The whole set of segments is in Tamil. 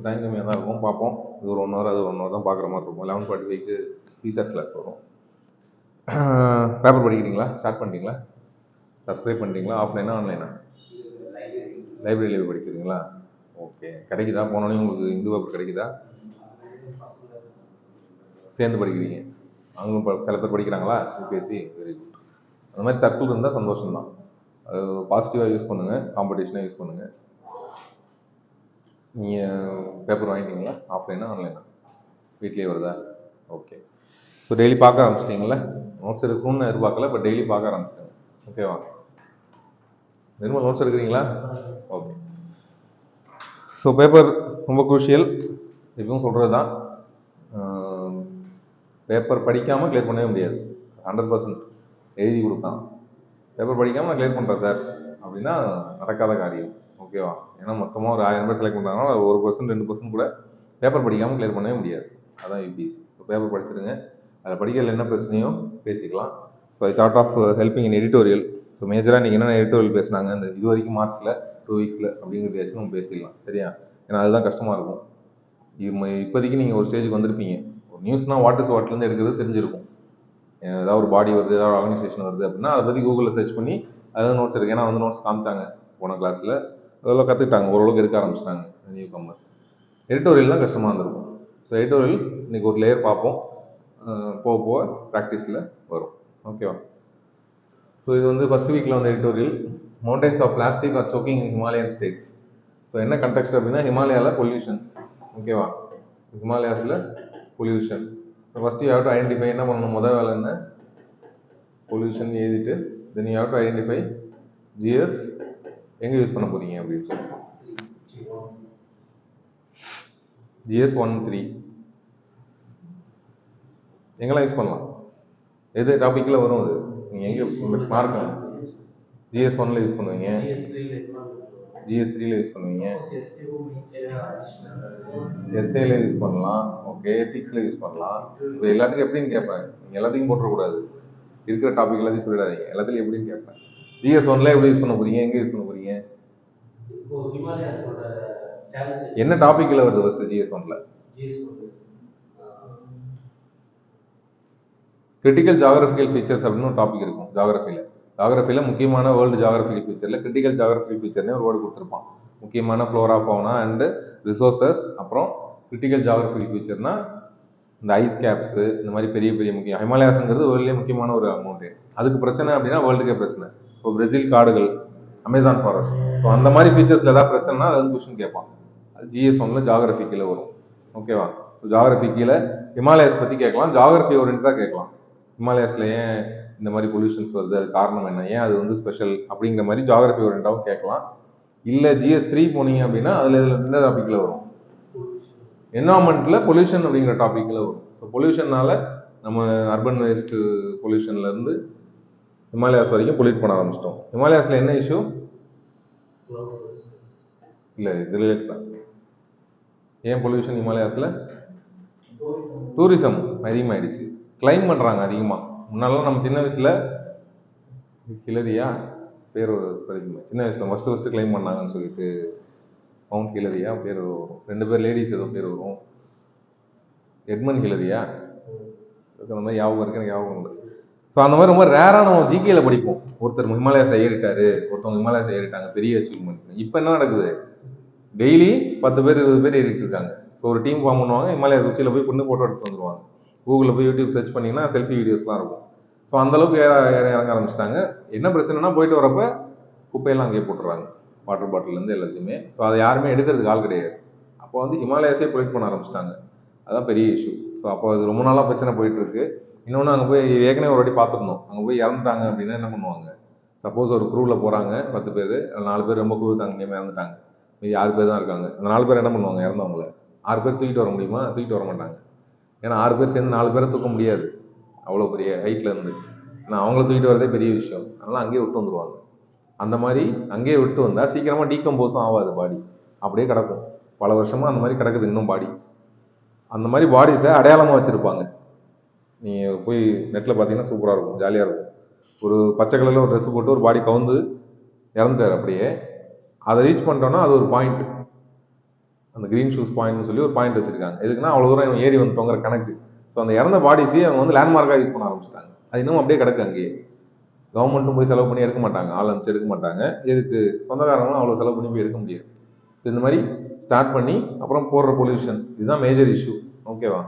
டைம் கம்மியாக தான் இருக்கும், பார்ப்போம். இது ஒரு 1 ஹவர், அது 1 ஹவர் தான் பார்க்குற மாதிரி இருக்கும். 11:45க்கு சிசாட் கிளாஸ் வரும். பேப்பர் படிக்கிறீங்களா? ஸ்டார்ட் பண்ணிட்டீங்களா? சப்ஸ்கிரைப் பண்ணிட்டீங்களா? ஆஃப்லைனா ஆன்லைனா? லைப்ரரியில் படிக்கிறீங்களா? ஓகே. கிடைக்குதா? போனோடனே உங்களுக்கு இந்து பேப்பர் கிடைக்குதா? சேர்ந்து படிக்கிறீங்க. அவங்களும் சில பேர் படிக்கிறாங்களா யூபிஎஸ்சி? Very good. அந்த மாதிரி சர்க்கிள் இருந்தால் சந்தோஷம்தான். அது பாசிட்டிவாக யூஸ் பண்ணுங்கள், காம்படிஷனாக யூஸ் பண்ணுங்கள். நீங்கள் பேப்பர் வாங்கிட்டீங்களா? ஆஃப்லைனா ஆன்லைனா? வீட்லேயே வருதா? ஓகே. ஸோ டெய்லி பார்க்க ஆரம்பிச்சிட்டிங்களா? நோட்ஸ் இருக்குன்னு எதிர்பார்க்கல, பட் டெய்லி பார்க்க ஆரம்பிச்சிட்டேங்க. ஓகேவா? நிர்மல் நோட்ஸ் எடுக்கிறீங்களா? ஓகே. ஸோ பேப்பர் ரொம்ப குரூஷியல். இப்பவும் சொல்கிறது தான், பேப்பர் படிக்காமல் கிளியர் பண்ணவே முடியாது. 100% எழுதி கொடுத்தான். பேப்பர் படிக்காமல் நான் கிளியர் பண்ணுறேன் சார் அப்படின்னா நடக்காத காரியம். ஓகேவா? ஏன்னா மொத்தமாக ஒரு 1000 பேர் செலக்ட் பண்ணுறாங்கன்னா 1% 2% கூட பேப்பர் படிக்காமல் கிளியர் பண்ணவே முடியாது. அதான் யூபிஎஸ்சி. So paper படிச்சிருங்க. அதில் படிக்கிறதுல என்ன பிரச்சனையோ பேசிக்கலாம். So I thought of helping in editorial. So மேஜராக நீங்கள் என்னென்ன எடிட்டோரியல் பேசுனாங்க இந்த இது வரைக்கும் மார்க்ஸில் 2 வீக்ஸில் அப்படிங்கிறதையாச்சும் நம்ம பேசிடலாம். சரியா? ஏன்னா அதுதான் கஷ்டமாக இருக்கும். இப்போதைக்கு நீங்கள் ஒரு ஸ்டேஜுக்கு வந்திருப்பீங்க. ஒரு நியூஸ்னால் வாட் இஸ் வாட்லேருந்து எடுக்கிறது தெரிஞ்சிருக்கும். ஏதாவது ஒரு பாடி வருது, ஏதாவது ஆர்கனைசேஷன் வருது அப்படின்னா அதை பற்றி கூகுளில் சர்ச் பண்ணி அதாவது நோட்ஸ் இருக்கு. ஏன்னா நோட்ஸ் காமிச்சாங்க போன கிளாஸில், அதெல்லாம் கற்றுக்கிட்டாங்க, ஓரளவுக்கு எடுக்க ஆரம்பிச்சிட்டாங்க நியூ கம்மர்ஸ். எடிட்டோரியல் தான் கஷ்டமாக இருந்திருக்கும். ஸோ எடிட்டோரியல் இன்றைக்கி ஒரு லேயர் பார்ப்போம், போக போக ப்ராக்டிஸில் வரும். ஓகேவா? ஸோ இது வந்து ஃபர்ஸ்ட் வீக்கில் வந்து editorial mountains of plastic are choking in Himalayan states. So என்ன கண்டெக்ஸ்ட் அப்படின்னா ஹிமாலயாவில் பொல்யூஷன். ஓகேவா? ஹிமாலயாஸில் pollution. First you have to identify. என்ன பண்ணணும்? முதல் வேலை என்ன? பொல்யூஷன் எழுதிட்டு then you have to identify GS எங்கே யூஸ் பண்ண போகிறீங்க அப்படின்னு சொல்லி. ஜிஎஸ் 1-3 எங்கெல்லாம் யூஸ் பண்ணலாம்? எது டாப்பிக்கில் வரும்? அது நீங்கள் எங்கே மார்க் ஜிஎஸ் 1ல் யூஸ் பண்ணுவீங்க, ஜிஎஸ் 3ல் யூஸ் பண்ணுவீங்க, எஸ்ஏல யூஸ் பண்ணலாம். ஓகே. எத்திக்ஸில் யூஸ் பண்ணலாம். இப்போ எல்லாத்துக்கும் எப்படின்னு கேட்பேன். நீங்கள் எல்லாத்தையும் போட்டுறக்கூடாது, இருக்கிற டாபிக் எல்லாத்தையும் சொல்லிடாதீங்க. எல்லாத்துலையும் எப்படின்னு கேட்பேன். ஜிஎஸ் 1ல் எப்படி யூஸ் பண்ண போகிறீங்க, எங்கே யூஸ் பண்ண போகிறீங்க? என்ன டாபிக்ல வருது ஃபர்ஸ்ட் ஜிஎஸ் 1ல? கிரிட்டிக்கல் ஜியோகிராபிக்கல் ஃபீச்சர்ஸ் அப்படின்னு ஒரு டாபிக் இருக்கும் ஜியோகிராஃபியில் முக்கியமான வேர்ல்டு ஜியோகிராபிக்கல் ஃபீச்சரில் கிரிட்டிக்கல் ஜியோகிராபிக்கல் ஃபீச்சர்னே ஒரு வேர்டு கொடுத்துருப்பான். முக்கியமான ஃப்ளோரா ஃபவுனா அண்டு ரிசோர்சஸ். அப்புறம் கிரிட்டிக்கல் ஜியோகிராபிக்கல் ஃபீச்சர்னா இந்த ஐஸ் கேப்ஸு, இந்த மாதிரி பெரிய பெரிய முக்கியம். ஹிமாலயாஸுங்கிறது வேர்ல்ட்லேயே முக்கியமான ஒரு அமௌண்ட்டு. அதுக்கு பிரச்சனை அப்படின்னா வேர்ல்டுக்கே பிரச்சனை. இப்போ பிரேசில் காடுகள், அமேசான் ஃபாரஸ்ட், ஸோ அந்த மாதிரி ஃபீச்சர்ஸில் ஏதாவது பிரச்சனைனா அது வந்து கொஸ்டின் கேட்பான். அது ஜிஎஸ் 1ல ஜியோகிராஃபி கீழே வரும். ஓகேவா? ஸோ ஜியோகிராஃபி கீழே ஹிமாலயாஸ் பற்றி கேட்கலாம், ஜியோகிராஃபி ஓரியன்டாக கேட்கலாம். ஹிமாலயாஸில் ஏன் இந்த மாதிரி பொல்யூஷன்ஸ் வருது, அது காரணம் என்ன, ஏன் அது வந்து ஸ்பெஷல் அப்படிங்கிற மாதிரி ஜியோகிராஃபி ஓரியன்டாகவும் கேட்கலாம். இல்லை ஜிஎஸ் 3 போனீங்க அப்படின்னா அதில் இந்த டாப்பிக்கில் வரும், என்வரான்மெண்ட்டில் பொல்யூஷன் அப்படிங்கிற டாப்பிக்கில் வரும். ஸோ பொல்யூஷன்னால நம்ம அர்பன் வேஸ்ட்டு பொல்யூஷன்லேருந்து ஹிமாலயாஸ் வரைக்கும் பொல்யூட் பண்ண ஆரம்பிச்சிட்டோம். ஹிமாலயாஸில் என்ன இஷ்யூ? இல்லை இது ரிலேட் தான். ஏன் பொல்யூஷன் ஹிமாலயாஸில்? டூரிசம் அதிகமாகிடுச்சு, கிளைம் பண்ணுறாங்க அதிகமாக. முன்னாலாம் நம்ம சின்ன வயசில் ஹிலரியா பேர் படிக்குமா, சின்ன வயசில் ஃபஸ்ட்டு கிளைம் பண்ணாங்கன்னு சொல்லிட்டு மவுண்ட் ஹிலரியா பேர் வரும். 2 பேர் லேடிஸ் ஏதோ பேர் வரும், எட்மண்ட் ஹிலரியா, அந்த மாதிரி ஞாபகம் இருக்கு, எனக்கு ஞாபகம் இல்லை. ஸோ அந்த மாதிரி ரொம்ப ரேராக நம்ம ஜிகேல படிப்போம். ஒருத்தர் ஹிமாலயாஸ் ஏறிட்டாரு, ஒருத்தவங்க ஹிமாலயாஸ் ஏறிட்டாங்க, பெரிய அச்சீவ்மெண்ட். இப்போ என்ன நடக்குது? டெய்லி 10 பேர் 20 பேர் ஏறிட்டு இருக்காங்க. ஸோ ஒரு டீம் ஃபார்ம் பண்ணுவாங்க, ஹிமாலயாஸ் உச்சியில் போய் பொண்ணு ஃபோட்டோ எடுத்து வந்துடுவாங்க. கூகுளில் போய் யூடியூப் சர்ச் பண்ணிங்கன்னா செல்ஃபி வீடியோஸ்லாம் இருக்கும். ஸோ அந்தளவுக்கு இறங்க ஆரம்பிச்சிட்டாங்க. என்ன பிரச்சனைனா போயிட்டு வரப்ப குப்பையெல்லாம் அங்கேயே போட்டுறாங்க, வாட்டர் பாட்டிலேருந்து எல்லாத்தையுமே. ஸோ அதை யாருமே எடுக்கிறதுக்கு ஆள் கிடையாது. அப்போ வந்து ஹிமாலயாஸே பொல்யூட் பண்ண ஆரம்பிச்சிட்டாங்க. அதுதான் பெரிய இஷ்யூ. ஸோ அப்போ அது ரொம்ப நாளாக பிரச்சனை போயிட்டுருக்கு. இன்னொன்று, அங்கே போய் ஏற்கனவே ஒரு வாட்டி பார்த்துருந்தோம், அங்கே போய் இறந்துட்டாங்க அப்படின்னா என்ன பண்ணுவாங்க? சப்போஸ் ஒரு குரூவில் போகிறாங்க 10 பேர், 4 பேர் ரொம்ப குரூ தாங்க இறந்துட்டாங்க, மீதி 6 பேர் தான் இருக்காங்க. அந்த 4 பேர் என்ன பண்ணுவாங்க? இறந்தவங்கள 6 பேர் தூக்கிட்டு வர முடியுமா? தூக்கிட்டு வர மாட்டாங்க. ஏன்னா 6 பேர் சேர்ந்து 4 பேரை தூக்க முடியாது அவ்வளோ பெரிய ஹைட்டில் இருந்து. ஆனால் அவங்கள தூக்கிட்டு வரதே பெரிய விஷயம். அதனால் அங்கேயே விட்டு வந்துடுவாங்க. அந்த மாதிரி அங்கேயே விட்டு வந்தால் சீக்கிரமாக டீகம்போஸும் ஆகாது பாடி, அப்படியே கிடக்கும். பல வருஷமாக அந்த மாதிரி கிடக்குது இன்னும் பாடிஸ். அந்த மாதிரி பாடிஸை அடையாளமாக வச்சுருப்பாங்க. நீங்கள் போய் நெட்டில் பார்த்தீங்கன்னா சூப்பராக இருக்கும், ஜாலியாக இருக்கும். ஒரு பச்சை கலரில் ஒரு ட்ரெஸ் போட்டு ஒரு பாடி கவுந்து இறந்துட்டார் அப்படியே. அதை ரீச் பண்ணிட்டோன்னா அது ஒரு பாயிண்ட். அந்த கிரீன் ஷூஸ் பாயிண்ட்னு சொல்லி ஒரு பாயிண்ட் வச்சிருக்காங்க. எதுக்குன்னா அவ்வளோ தூரம் இவன் ஏறி வந்துட்டோங்கிற கணக்கு. ஸோ அந்த இறந்த பாடிஸையே அவங்க வந்து லேண்ட்மார்க்காக யூஸ் பண்ண ஆரம்பிச்சிட்டாங்க. அது இன்னும் அப்படியே கிடக்கு அங்கேயே. கவர்மெண்ட்டும் போய் செலவு பண்ணி எடுக்க மாட்டாங்க, ஆள் அமைச்சு எடுக்க மாட்டாங்க. எதுக்கு? சொந்தக்காரங்களும் அவ்வளோ செலவு பண்ணி போய் எடுக்க முடியாது. ஸோ இந்த மாதிரி ஸ்டார்ட் பண்ணி அப்புறம் போடுற பொல்யூஷன், இதுதான் மேஜர் இஷ்யூ. ஓகேவா?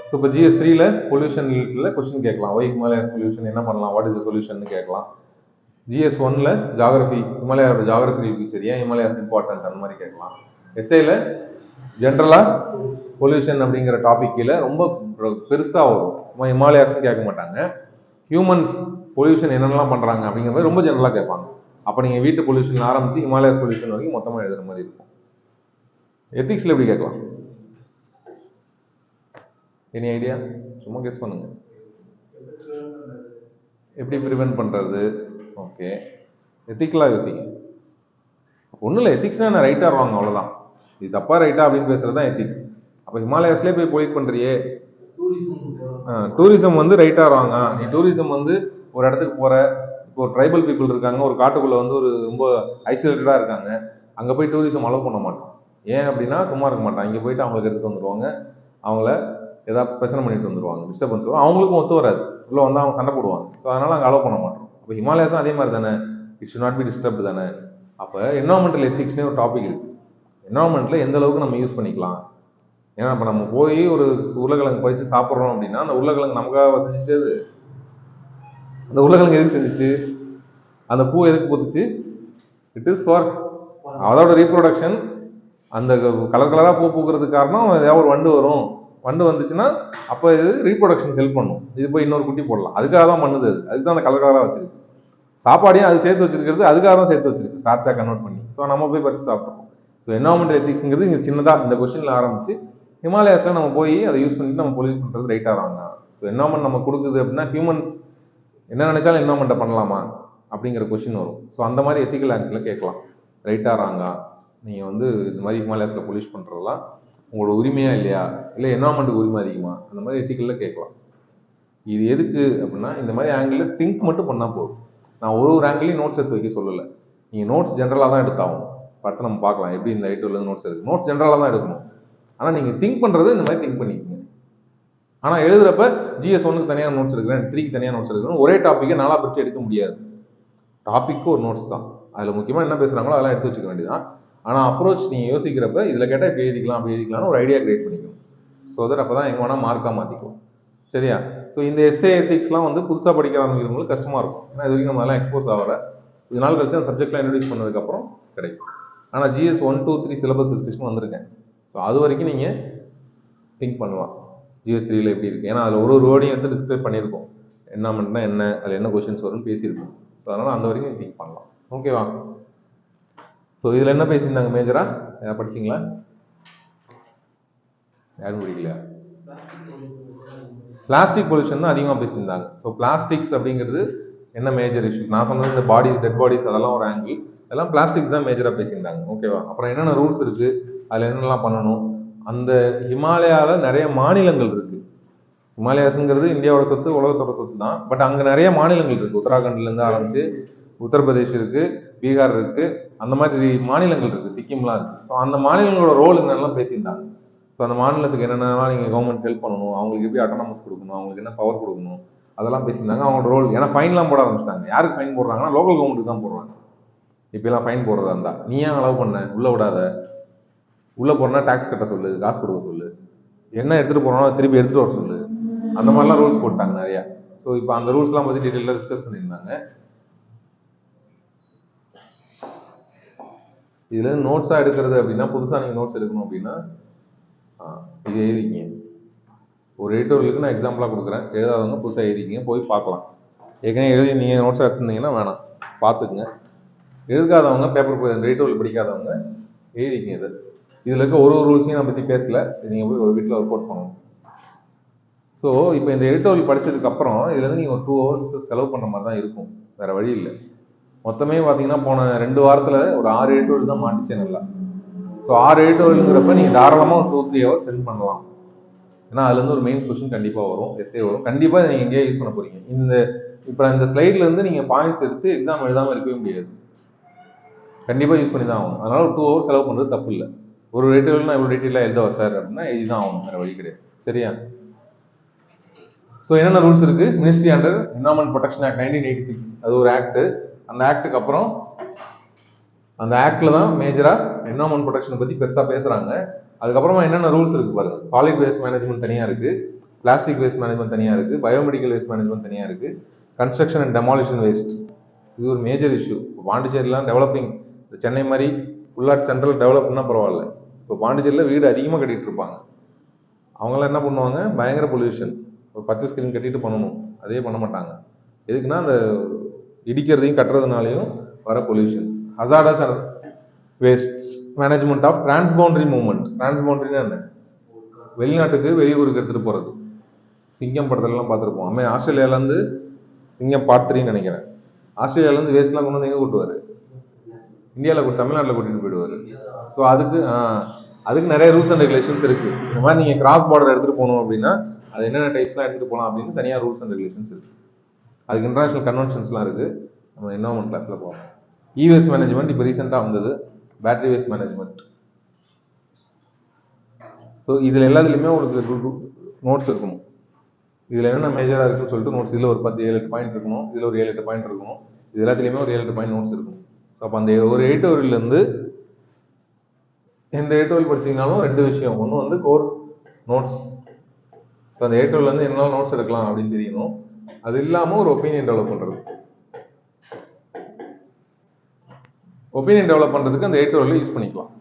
ஸோ இப்போ GS3ல பொல்யூஷன்ல கொஸ்டின் கேட்கலாம். ஒய் ஹிமாலயாஸ் பொல்யூஷன் என்ன பண்ணலாம், வாட் இஸ் த சொல்யூஷன் கேட்கலாம். GS1ல ஜாகிரபி, ஹிமாலயாவோட ஜாகிரபிக்கல் ஃபீச்சர், ஏன் ஹிமாலயாஸ் இம்பார்ட்டன்ட், அந்த மாதிரி கேட்கலாம். எஸ்ஏல ஜென்ரலா பொல்யூஷன் அப்படிங்கிற டாபிக் கீழே ரொம்ப பெருசா வரும். சும்மா ஹிமாலயாஸ்ன்னு கேட்க மாட்டாங்க. ஹியூமன்ஸ் பொல்யூஷன் என்னென்னலாம் பண்றாங்க அப்படிங்கிற மாதிரி ரொம்ப ஜென்ரலா கேட்பாங்க. அப்ப நீங்க வீட்டு பொல்யூஷன் ஆரம்பிச்சு ஹிமாலயாஸ் பொல்யூஷன் வரைக்கும் மொத்தமா எழுதுற மாதிரி இருக்கும். எத்திக்ஸ்ல எப்படி கேட்கலாம்? Any idea? சும்மா கெஸ் பண்ணுங்க. எப்படி ப்ரிவென்ட் பண்றது? ஓகே, எத்திக்கலா யோசிங்க. ஒன்றும் இல்லை, எத்திக்ஸ்னா நான் ரைட்டா வாங்க, அவ்வளோதான். இது தப்பா ரைட்டா அப்படின்னு பேசுறது தான் எத்திக்ஸ். அப்போ ஹிமாலயாஸ்லேயே போய் பொல்யூட் பண்றியே, டூரிசம் வந்து ரைட்டா வாங்க. நீ டூரிசம் வந்து ஒரு இடத்துக்கு போற, இப்போ ஒரு ட்ரைபல் பீப்புள் இருக்காங்க, ஒரு காட்டுக்குள்ள வந்து ஒரு ரொம்ப ஐசோலேட்டடா இருக்காங்க, அங்கே போய் டூரிசம் அலோவ் பண்ண மாட்டோம். ஏன் அப்படின்னா சும்மா இருக்க மாட்டான், இங்கே போயிட்டு அவங்களுக்கு எடுத்துட்டு வந்துடுவாங்க, அவங்கள ஏதாவது பிரச்சனை பண்ணிட்டு வந்துடுவாங்க, டிஸ்டர்பன்ஸ் வரும், அவங்களுக்கும் ஒத்து வராது, உள்ள வந்து அவங்க சண்டை போடுவாங்க. ஸோ அதனால அங்கே அலோவ் பண்ண மாட்டோம். அப்போ ஹிமாலயாஸும் அதே மாதிரி தானே, it should not be disturb தானே. அப்போ என்வரான்மெண்டல் எத்திக்ஸ்னே ஒரு டாபிக் இருக்கு. என்வரான்மெண்ட்ல எந்த அளவுக்கு நம்ம யூஸ் பண்ணிக்கலாம். ஏன்னா இப்போ நம்ம போய் ஒரு உருளைக்கிழங்கு பறிச்சு சாப்பிட்றோம் அப்படின்னா, அந்த உருளைக்கிழங்கு நமக்காக செஞ்சுட்டு, அந்த உருளைக்கிழங்கு எதுக்கு செஞ்சுச்சு, அந்த பூ எதுக்கு பூத்துச்சு, இட் இஸ் ஃபார் அதோட ரீப்ரொடக்ஷன். அந்த கலர் கலராக பூ பூக்கிறதுக்கு காரணம் ஏதாவது ஒரு வண்டு வரும், வண்டு வந்துச்சுன்னா அப்போ இது ரீப்ரொடக்ஷன் ஹெல்ப் பண்ணும், இது போய் இன்னொரு குட்டி போடலாம், அதுக்காக தான் பண்ணுது. அதுக்கு தான் அந்த கலர் கலராக வச்சிருக்கு. சாப்பாடையும் அது சேர்த்து வச்சிருக்கிறது அதுக்காக தான் சேர்த்து வச்சிருக்கு, ஸ்டார்ச்சாக கன்வெர்ட் பண்ணி. ஸோ நம்ம போய் பறிச்சு சாப்பிட்றோம். ஸோ என்வரான்மெண்டல் எத்திக்ஸ்ங்கிறது இங்கே சின்னதாக இந்த கொஸ்டினில் ஆரம்பிச்சு ஹிமாலயாஸில் நம்ம போய் அதை யூஸ் பண்ணிட்டு நம்ம பொல்யூட் பண்ணுறது ரைட்டாக வாங்க. ஸோ என்வரான்மெண்ட் நம்ம கொடுக்குது அப்படின்னா ஹியூமன்ஸ் என்ன நினைச்சாலும் என்வரான்மெண்ட்டை பண்ணலாமா அப்படிங்கிற கொஸ்டின் வரும். ஸோ அந்த மாதிரி எத்திக்கல் ஆங்கிளில் கேட்கலாம், ரைட்டாக ராங்கா, நீங்கள் வந்து இந்த மாதிரி ஹிமாலயாஸில் பொல்யூஷன் பண்ணுறதெல்லாம் உங்களோட உரிமையா இல்லையா, இல்லை என்வரான்மெண்ட்டுக்கு உரிமை அதிகமா, அந்த மாதிரி எத்திக்கலில் கேட்கலாம். இது எதுக்கு அப்படின்னா இந்த மாதிரி ஆங்கிளில் திங்க் மட்டும் பண்ணால் போதும். நான் ஒரு ஆங்கிளையும் நோட்ஸ் எடுத்து வைக்க சொல்லலை. நீங்கள் நோட்ஸ் ஜென்ரலாக தான் எடுத்தாகும். அடுத்து நம்ம பார்க்கலாம் எப்படி இந்த ஐட்டூர்லேருந்து நோட்ஸ் எடுக்கணும். நோட்ஸ் ஜென்ரலாக தான் எடுக்கணும். ஆனால் நீங்கள் திங்க் பண்ணுறது இந்த மாதிரி திங்க் பண்ணிக்கோங்க. ஆனால் எழுதுறப்ப GS1க்கு தனியாக நோட்ஸ் எடுக்கிறேன், 3க்கு தனியாக நோட்ஸ் எடுக்கிறேன், ஒரே டாப்பிக்கை நாளாக பிரித்து எடுக்க முடியாது. டாப்பிக்கு ஒரு நோட்ஸ் தான், அதில் முக்கியமாக என்ன பேசுகிறாங்களோ அதெல்லாம் எடுத்து வச்சுக்க வேண்டியதான். ஆனால் அப்ரோச் நீங்கள் யோசிக்கிறப்ப இதில் கேட்டால் இப்படி எழுதிக்கலாம் அப்படி எழுதிக்கலாம்னு ஒரு ஐடியா கிரியேட் பண்ணிக்கணும். ஸோ தட் அப்போ தான் எங்கே வேணால் மார்க்காக மாற்றிக்கலாம். சரியா? ஸோ இந்த எஸ்ஏ எத்திக்ஸ்லாம் வந்து புதுசாக படிக்க ஆரம்பிக்கிறவங்களுக்கு கஷ்டமாக இருக்கும். ஏன்னா இது வரைக்கும் நம்ம அதெல்லாம் எக்ஸ்போஸ் ஆகல. இது நாள் கழிச்சு அந்த சப்ஜெக்ட்லாம் இன்ட்ரடியூஸ் பண்ணதுக்கப்புறம் கிடைக்கும். ஆனால் GS 1, 2, 3 சிலபஸ் டிஸ்கஷன் வந்திருக்கேன். ஸோ அது வரைக்கும் நீங்கள் திங்க் பண்ணலாம் GS3ல எப்படி இருக்குது. ஏன்னா அதில் ஒரு வேர்டையும் எடுத்து டிஸ்கிரைப் பண்ணியிருக்கோம். என்வரான்மெண்ட்னா என்ன, அதில் என்ன கொஸ்டின்ஸ் வரும்னு பேசியிருக்கோம். ஸோ அதனால் அந்த வரைக்கும் திங்க் பண்ணலாம். ஓகேவா? ஸோ இதில் என்ன பேசியிருந்தாங்க மேஜராக, யாராவது படிச்சிங்களா? யாரும் படிக்கலையா? பிளாஸ்டிக் பொல்யூஷன் தான் அதிகமாக பேசியிருந்தாங்க. ஸோ பிளாஸ்டிக்ஸ் அப்படிங்கிறது என்ன மேஜர் இஷ்யூ. நான் சொன்னது இந்த பாடிஸ், டெட் பாடிஸ், அதெல்லாம் ஒரு ஆங்கிள். அதெல்லாம் பிளாஸ்டிக்ஸ் தான் மேஜராக பேசியிருந்தாங்க. ஓகேவா? அப்புறம் என்னென்ன ரூல்ஸ் இருக்குது, அதில் என்னென்னலாம் பண்ணணும். அந்த ஹிமாலயாவில் நிறைய மாநிலங்கள் இருக்குது. ஹிமாலயாஸுங்கிறது இந்தியாவோட சொத்து, உலகத்தோட சொத்து தான். பட் அங்கே நிறைய மாநிலங்கள் இருக்குது. உத்தராகண்ட்லேருந்து ஆரம்பிச்சு உத்தரப்பிரதேஷ் இருக்குது, பீகார் இருக்குது, அந்த மாதிரி மாநிலங்கள் இருக்குது, சிக்கிம்லாம் இருக்குது. ஸோ அந்த மாநிலங்களோட ரோல் என்னென்னலாம் பேசியிருந்தாங்க. ஸோ அந்த மாநிலத்துக்கு என்னென்னலாம் நீங்கள் கவர்மெண்ட் ஹெல்ப் பண்ணணும், அவங்களுக்கு எப்படி அட்டானமஸ் கொடுக்கணும், அவங்களுக்கு என்ன பவர் கொடுக்கணும், அதெல்லாம் பேசியிருந்தாங்க. அவங்களோட ரோல், ஏன்னா ஃபைன்லாம் போட ஆரம்பிச்சிட்டாங்க. யாருக்கு ஃபைன் போடுறாங்கன்னா லோக்கல் கவர்மெண்ட்டுக்கு தான் போடுறாங்க. இப்போலாம் ஃபைன் போடுறதா இருந்தா நீ ஏன் அலோவ் பண்ண, உள்ளே விடாத, உள்ளே போறனா டேக்ஸ் கட்ட சொல்லு, காசு கொடுக்க சொல்லு, என்ன எடுத்துகிட்டு போகிறோன்னா திருப்பி எடுத்துகிட்டு வர சொல்லு, அந்த மாதிரிலாம் ரூல்ஸ் போட்டாங்க நிறையா. ஸோ இப்போ அந்த ரூல்ஸ்லாம் பற்றி டீட்டெயிலாக டிஸ்கஸ் பண்ணியிருந்தாங்க. இதில் நோட்ஸாக எடுக்கிறது அப்படின்னா, புதுசாக நீங்கள் நோட்ஸ் எடுக்கணும் அப்படின்னா இது எழுதிக்கிங்க. ஒரு எடிட்டோரியலுக்கு நான் எக்ஸாம்பிளாக கொடுக்குறேன், எழுதாதவங்க புதுசாக எழுதிக்கிங்க, போய் பார்க்கலாம். ஏற்கனவே எழுதி நீங்கள் நோட்ஸாக எடுத்துருந்தீங்கன்னா வேணாம், பார்த்துக்குங்க. எழுதாதவங்க, பேப்பர் எடிட்டோரியல் படிக்காதவங்க எழுதிக்கிங்க. இது இதில் இருக்க ஒரு ரூல்ஸையும் நான் பற்றி பேசலை, நீங்கள் போய் ஒரு வீட்டில் ஒர்க் அவுட் பண்ணணும். ஸோ இப்போ இந்த எடிட்டோரியல் படித்ததுக்கப்புறம் இதுலேருந்து நீங்கள் ஒரு 2 hours செலவு பண்ணுற மாதிரி தான் இருக்கும், வேறு வழி இல்லை. மொத்தமே பார்த்தீங்கன்னா போன 2 வாரத்தில் ஒரு 6 எடிட்டோரியல் தான் மாட்டிச்சேன் நல்லா. ஸோ 6 எடிட்டோரியலுங்கிறப்ப நீங்கள் தாராளமாக ஒரு 2-3 hours ஸ்பெண்ட் பண்ணலாம். ஏன்னா அதுலேருந்து ஒரு மெயின்ஸ் கொஸ்டின் கண்டிப்பாக வரும், எஸ்ஏ வரும், கண்டிப்பாக நீங்கள் எங்கேயே யூஸ் பண்ண போகிறீங்க. இப்போ இந்த ஸ்லைட்லேருந்து நீங்கள் பாயிண்ட்ஸ் எடுத்து எக்ஸாம் எழுதாமல் இருக்கவே முடியாது, கண்டிப்பாக யூஸ் பண்ணி தான் ஆகும். அதனால ஒரு 2 hours செலவு பண்ணுறது தப்பு இல்லை. ஒரு ரேட்டுகள்னா இவ்வளோ டீட்டெயிலாக எழுதவா சார் அப்படின்னா இதுதான் ஆகணும், வேறு வழி கிடையாது. சரியா? ஸோ என்னென்ன ரூல்ஸ் இருக்கு? Ministry under environment protection act 1986, அது ஒரு ஆக்ட். அந்த ஆக்டுக்கு அப்புறம் அந்த ஆக்ட்ல தான் மேஜரா என்விரான்மெண்ட் ப்ரொடெக்ஷன் பத்தி பெருசா பேசுறாங்க. அதுக்கப்புறமா என்னென்ன ரூல்ஸ் இருக்கு பாருங்க. சாலிட் வேஸ்ட் மேனேஜ்மெண்ட் தனியா இருக்கு, பிளாஸ்டிக் வேஸ்ட் மேனேஜ்மெண்ட் தனியா இருக்கு, பயோமெடிக்கல் வேஸ்ட் மேனேஜ்மெண்ட் தனியா இருக்கு, கன்ஸ்ட்ரக்ஷன் அண்ட் டெமாலிஷன் வேஸ்ட். இது ஒரு மேஜர் இஷ்யூ. இப்போ பாண்டிச்சேரிலாம் டெவலப்பிங், சென்னை மாதிரி ஃபுல்லாக சென்ட்ரல் டெவலப்னா பரவாயில்ல. இப்போ பாண்டிச்சேரியில் வீடு அதிகமாக கட்டிட்டு இருப்பாங்க. அவங்களாம் என்ன பண்ணுவாங்க, பயங்கர பொல்யூஷன், ஒரு பச்சை ஸ்கிரீன் கட்டிட்டு பண்ணணும், அதே பண்ண மாட்டாங்க. எதுக்குன்னா அந்த இடிக்கிறதையும் கட்டுறதுனாலையும் வர pollutions. Hazardous waste management of transboundary movement. டிரான்ஸ்பவுண்டரினா என்ன? வெளிநாட்டுக்கு வெளியூருக்கு எடுத்துகிட்டு போகிறது. சிங்கம் படத்துலலாம் பார்த்துருப்போம். ஆஸ்திரேலியாவிலேருந்து சிங்கம் பார்ட் 3 நினைக்கிறேன். ஆஸ்திரேலியாவிலேருந்து வேஸ்ட்லாம் கொண்டு வந்து எங்கே கூட்டுவார்? இந்தியாவில், தமிழ்நாட்டில் கூட்டிகிட்டு போயிடுவார். ஸோ அதுக்கு நிறைய ரூல்ஸ் அண்ட் ரெகுலேஷன்ஸ் இருக்குது. இந்த மாதிரி நீங்கள் கிராஸ் பார்டர் எடுத்துகிட்டு போகணும் அப்படின்னா அது என்னென்ன டைப்ஸ்லாம் எடுத்துகிட்டு போகலாம் அப்படின்னு தனியாக ரூல்ஸ் அண்ட் ரெகுலேஷன்ஸ் இருக்குது. அதுக்கு இன்டர்நேஷனல் கன்வென்ஷன்ஸ்லாம் இருக்குது. நம்ம என்விரான்மெண்ட் கிளாஸில் போகலாம். இ வேஸ்ட் மேனேஜ்மெண்ட் இப்போ ரீசெண்டாக வந்தது, பேட்டரி வேஸ்ட் மேனேஜ்மெண்ட். ஸோ இதில் எல்லாத்துலேயுமே உங்களுக்கு நோட்ஸ் இருக்கணும். இதில் என்னென்ன மேஜராக இருக்குன்னு சொல்லிட்டு நோட்ஸ், இதில் ஒரு 10-7-8 பாயிண்ட் இருக்கணும், இதில் ஒரு 7-8 பாயிண்ட் இருக்கணும், இது எல்லாத்துலேயுமே ஒரு 7-8 பாயிண்ட் நோட்ஸ் இருக்கணும். ஸோ அப்போ அந்த ஒரு 8 வரையிலேருந்து எந்த 8 வரை படிச்சிங்கனாலும் 2 விஷயம். ஒன்று வந்து கோர் நோட்ஸ். இப்போ அந்த 8 வரையிலேருந்து என்னால் நோட்ஸ் எடுக்கலாம் அப்படின்னு தெரியணும். அது இல்லாமல் ஒரு ஒப்பீனியன் டெவலப் பண்ணுறது. ஒப்பீனியன் டெவலப் பண்ணுறதுக்கு அந்த 8 வரையில யூஸ் பண்ணிக்கலாம்.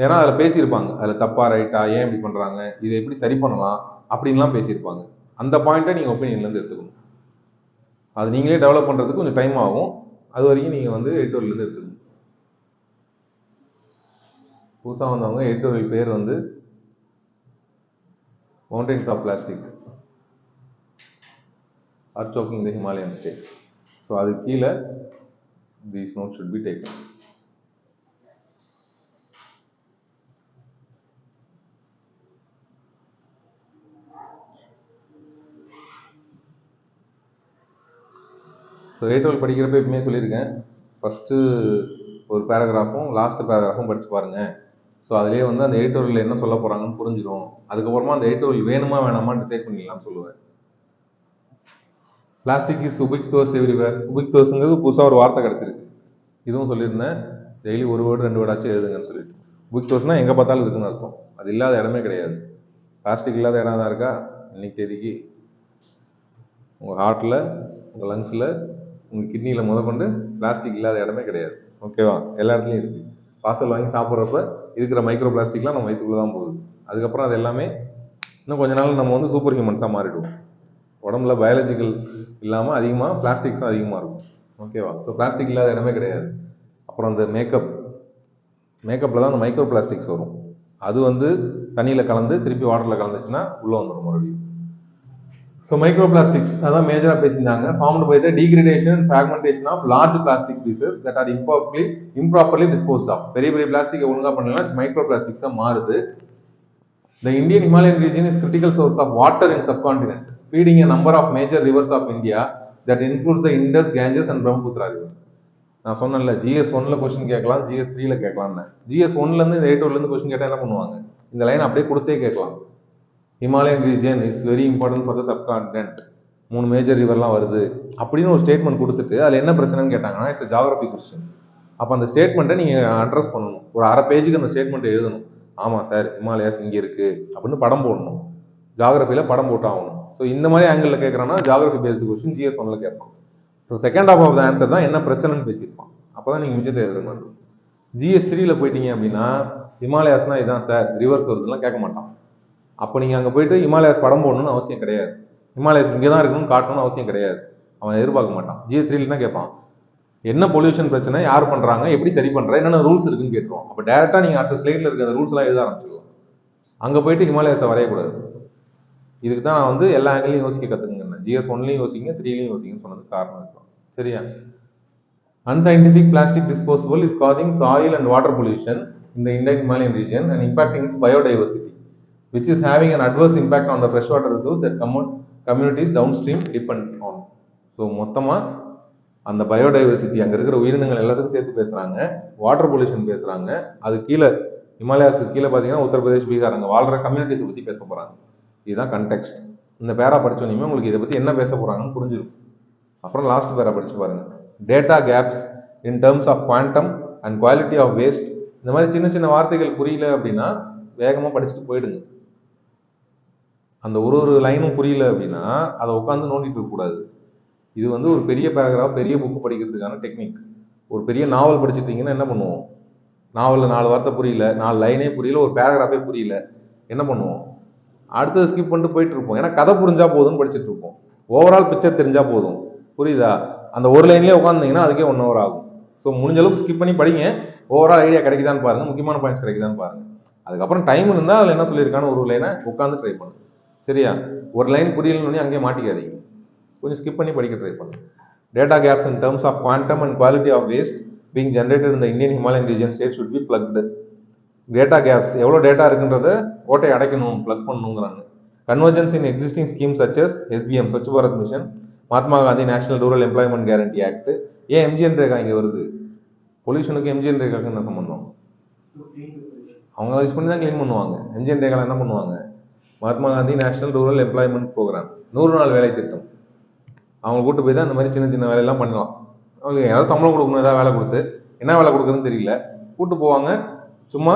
ஏன்னா அதில் பேசியிருப்பாங்க, அதில் தப்பா ரைட்டா, ஏன் இப்படி பண்ணுறாங்க, இதை எப்படி சரி பண்ணலாம் அப்படின்லாம் பேசியிருப்பாங்க. அந்த பாயிண்ட்டை நீங்கள் ஒப்பீனியன்லேருந்து எடுத்துக்கணும். அது நீங்களே டெவலப் பண்ணுறதுக்கு கொஞ்சம் டைம் ஆகும். அது வரைக்கும் நீங்கள் வந்து 8 வரையிலேருந்து எடுத்துக்கணும். புதுசாக வந்தவங்க 8 வரை பேர் வந்து mountains of plastic are choking the Himalayan states. So அது கீழே these note should be taken. So 8 படிக்கிறப்ப எப்பவுமே சொல்லியிருக்கேன், ஃபஸ்ட்டு ஒரு பேராகிராஃபும் லாஸ்ட் பேராகிராஃபும் படித்து பாருங்கள். ஸோ அதிலே வந்து அந்த 8 என்ன சொல்ல போகிறாங்கன்னு புரிஞ்சிடும். அதுக்கப்புறமா அந்த 8 வேணுமா வேணாமான்னு டிசைட் பண்ணிடலாம்னு சொல்லுவேன். Plastic is ubiquitous everywhere. உபிக்தோஸுங்கிறது புதுசாக ஒரு வார்த்தை கிடச்சிருக்கு. இதுவும் சொல்லியிருந்தேன், டெய்லி ஒரு வேர்டு 2 வேர்டாச்சும் எழுதுங்கன்னு சொல்லிட்டு. உபிக்தோஸ்னால் எங்கே பார்த்தாலும் இருக்குன்னு அர்த்தம். அது இல்லாத இடமே கிடையாது. பிளாஸ்டிக் இல்லாத இடம் தான் இருக்கா இன்னைக்கு தேதிக்கு? உங்கள் ஹார்ட்டில், உங்கள் லங்ஸில், உங்கள் கிட்னியில் முதற்கொண்டு பிளாஸ்டிக் இல்லாத இடமே கிடையாது. ஓகேவா? எல்லா இடத்துலையும் இருக்குது. பார்சல் வாங்கி சாப்பிட்றப்ப இருக்கிற மைக்ரோ பிளாஸ்டிக்லாம் நம்ம வயிற்றுக்குள்ளே தான் போகுது. அதுக்கப்புறம் அது எல்லாமே இன்னும் கொஞ்ச நாள் நம்ம வந்து சூப்பர் ஹியூமன்ஸாக மாறிடுவோம். உடம்புல பயாலஜிக்கல் இல்லாமல் அதிகமாக பிளாஸ்டிக்ஸும் அதிகமாக இருக்கும். ஓகேவா? ஸோ பிளாஸ்டிக் இல்லாத இடமே கிடையாது. அப்புறம் அந்த மேக்கப்பில் தான் அந்த மைக்ரோ பிளாஸ்டிக்ஸ் வரும். அது வந்து தண்ணியில் கலந்து திருப்பி வாட்டரில் கலந்துச்சுன்னா உள்ளே வந்துடும் மறுபடியும். ஸோ மைக்ரோ பிளாஸ்டிக்ஸ் அதான் மேஜராக பேசியிருந்தாங்க. Formed by the degradation and fragmentation of large plastic pieces that are improperly disposed of. பெரிய பெரிய பிளாஸ்டிக்கை ஒழுங்காக பண்ணலாம், மைக்ரோ பிளாஸ்டிக்ஸாக மாறுது. The Indian Himalayan region is critical source of water in subcontinent, feeding a number of major rivers of India that includes the Indus, Ganges and Brahmaputra river. நான் சொன்னேன்ல, GS1ல கொஸ்டின் கேட்கலாம், GS3ல கேட்கலாம்னு. GS1லேருந்து இந்த 8 கொஸ்டின் கேட்டால் என்ன பண்ணுவாங்க, இந்த லைன் அப்படியே கொடுத்தே கேட்கலாம். Himalayan region is very important for the subcontinent, 3 major ரிவர்லாம் வருது அப்படின்னு ஒரு ஸ்டேட்மெண்ட் கொடுத்துட்டு அதில் என்ன பிரச்சனைன்னு கேட்டாங்கன்னா இட்ஸ் ஜியாகிரபி கொஸ்டின். அப்போ அந்த ஸ்டேட்மெண்ட்டை நீங்கள் அட்ரஸ் பண்ணணும். ஒரு அரை பேஜுக்கு அந்த ஸ்டேட்மெண்ட் எழுதணும். ஆமாம் சார், ஹிமாலயாஸ் இங்கே இருக்குது அப்படின்னு படம் போடணும். ஜியாகிரபியில் படம் போட்டு ஆகணும். ஸோ இந்த மாதிரி ஆங்கிளில் கேட்குறான்னா ஜியாகிரபி பேஸ்டு கொஸ்டின் GS1ல கேட்பான். So second half of the answer தான் என்ன பிரச்சனைன்னு பேசியிருப்பான். அப்போ தான் நீங்கள் மிச்சத்தை எழுதுற மாதிரி. GS3ல போயிட்டீங்க அப்படின்னா ஹிமாலயாஸ்னா இதுதான் சார், ரிவர்ஸ் வருதுலாம் கேட்க மாட்டான். அப்போ நீங்கள் அங்கே போயிட்டு ஹிமாலயாஸ் படம் போடணும்னு அவசியம் கிடையாது. ஹிமாலயாஸ் இங்கே தான் இருக்கணும்னு காட்டணும்னு அவசியம் கிடையாது. அவன் எதிர்பார்க்க மாட்டான். GS3ல தான் கேட்பான், என்ன பொல்யூஷன் பிரச்சனை, யார் பண்ணுறாங்க, எப்படி சரி பண்ணுற, என்னென்ன ரூல்ஸ் இருக்குன்னு கேட்டுருவோம். அப்போ டேரெக்டாக நீங்கள் அடுத்த ஸ்லைடில் இருக்க அந்த ரூல்ஸ்லாம் எழுத ஆரம்பிச்சிடலாம். அங்கே போயிட்டு ஹிமாலயாஸை வரையக்கூடாது. இதுக்கு தான் நான் வந்து எல்லா ஆங்கிலையும் யோசிக்க கற்றுக்குங்க. GS1லையும் யோசிங்க, 3லையும் யோசிங்கன்னு சொன்னது காரணம் இருக்கும். சரியா? Unscientific plastic disposal is causing soil and water pollution in the Indian Himalayan region and impacting its biodiversity, which is having an adverse impact on the freshwater resource that communities downstream depend on. So மொத்தமாக அந்த பயோடைவர்சிட்டி, அங்கே இருக்கிற உயிரினங்கள் எல்லாத்துக்கும் சேர்த்து பேசுகிறாங்க, வாட்டர் பொல்யூஷன் பேசுகிறாங்க, அது கீழே ஹிமாலயாஸுக்கு கீழே பார்த்தீங்கன்னா உத்தரப்பிரதேஷ், பீகார் அங்கே வாழ்கிற கம்யூனிட்டிஸை பற்றி பேச போகிறாங்க. இதுதான் கண்டெக்ஸ்ட். இந்த பேரா படிச்சோன்னே உங்களுக்கு இதை பற்றி என்ன பேச போகிறாங்கன்னு புரிஞ்சிடும். அப்புறம் லாஸ்ட் பேரா படிச்சு பாருங்க. Data gaps in terms of quantum and quality of waste. இந்த மாதிரி சின்ன சின்ன வார்த்தைகள் புரியல அப்படின்னா வேகமாக படிச்சுட்டு போயிடுங்க. அந்த ஒரு ஒரு லைனும் புரியல அப்படின்னா அதை உட்காந்து நோண்டிட்டு இருக்கக்கூடாது. இது வந்து ஒரு பெரிய பேராகிராஃப், பெரிய புக்கு படிக்கிறதுக்கான டெக்னிக். ஒரு பெரிய நாவல் படிச்சுட்டீங்கன்னா என்ன பண்ணுவோம்? நாவலில் 4 வார்த்தை புரியல, 4 லைனே புரியல, ஒரு பேராகிராஃபே புரியல, என்ன பண்ணுவோம்? அடுத்தது ஸ்கிப் பண்ணிட்டு போயிட்டு இருப்போம். ஏன்னா கதை புரிஞ்சா போதும்னு படிச்சுட்டு இருப்போம். ஓவரால் பிக்சர் தெரிஞ்சா போதும். புரியுதா? அந்த ஒரு லைன்லேயே உட்காந்துங்கன்னா அதுக்கே 1 hour ஆகும். ஸோ முடிஞ்ச அளவுக்கு ஸ்கிப் பண்ணி படிங்க. ஓவரால் ஐடியா கிடைக்குதான்னு பாருங்க, முக்கியமான பாயிண்ட்ஸ் கிடைக்குதான்னு பாருங்க. அதுக்கப்புறம் டைம் இருந்தால் அதில் என்ன சொல்லியிருக்கான்னு ஒரு லைனை உட்காந்து ட்ரை பண்ணுங்க. சரியா? ஒரு லைன் புரியலன்னு அங்கேயே மாட்டிக்காதீங்க. கொஞ்சம் ஸ்கிப் பண்ணி படிக்க ட்ரை பண்ணுங்க. Data gaps in terms of quantum and quality of waste being generated in the Indian Himalayan region state should be plugged. Data caps, எவ்வளோ டேட்டா இருக்குன்றத ஓட்டை அடைக்கணும், ப்ளக் பண்ணணுங்கிறாங்க. Convergence in existing scheme such as SBM, Swachh Bharat mission, Mahatma Gandhi national rural employment guarantee act. ஏன் எம்ஜிஎன் ரேகா இங்கே வருது? பொல்யூஷனுக்கு எம்ஜிஎன் ரேகாவுக்கு என்ன சம்பந்தம்? அவங்க யூஸ் பண்ணி தான் க்ளீன் பண்ணுவாங்க. எம்ஜிஎன் ரேகாவில் என்ன பண்ணுவாங்க? Mahatma Gandhi national rural employment programme, 100 நாள் வேலை திட்டம். அவங்க கூட்டு போய் தான் இந்த மாதிரி சின்ன சின்ன வேலையெல்லாம் பண்ணலாம். அவங்க ஏதாவது சம்பளம் கொடுக்கணும், ஏதாவது வேலை கொடுத்து, என்ன வேலை கொடுக்குறதுன்னு தெரியல, கூட்டு போவாங்க. சும்மா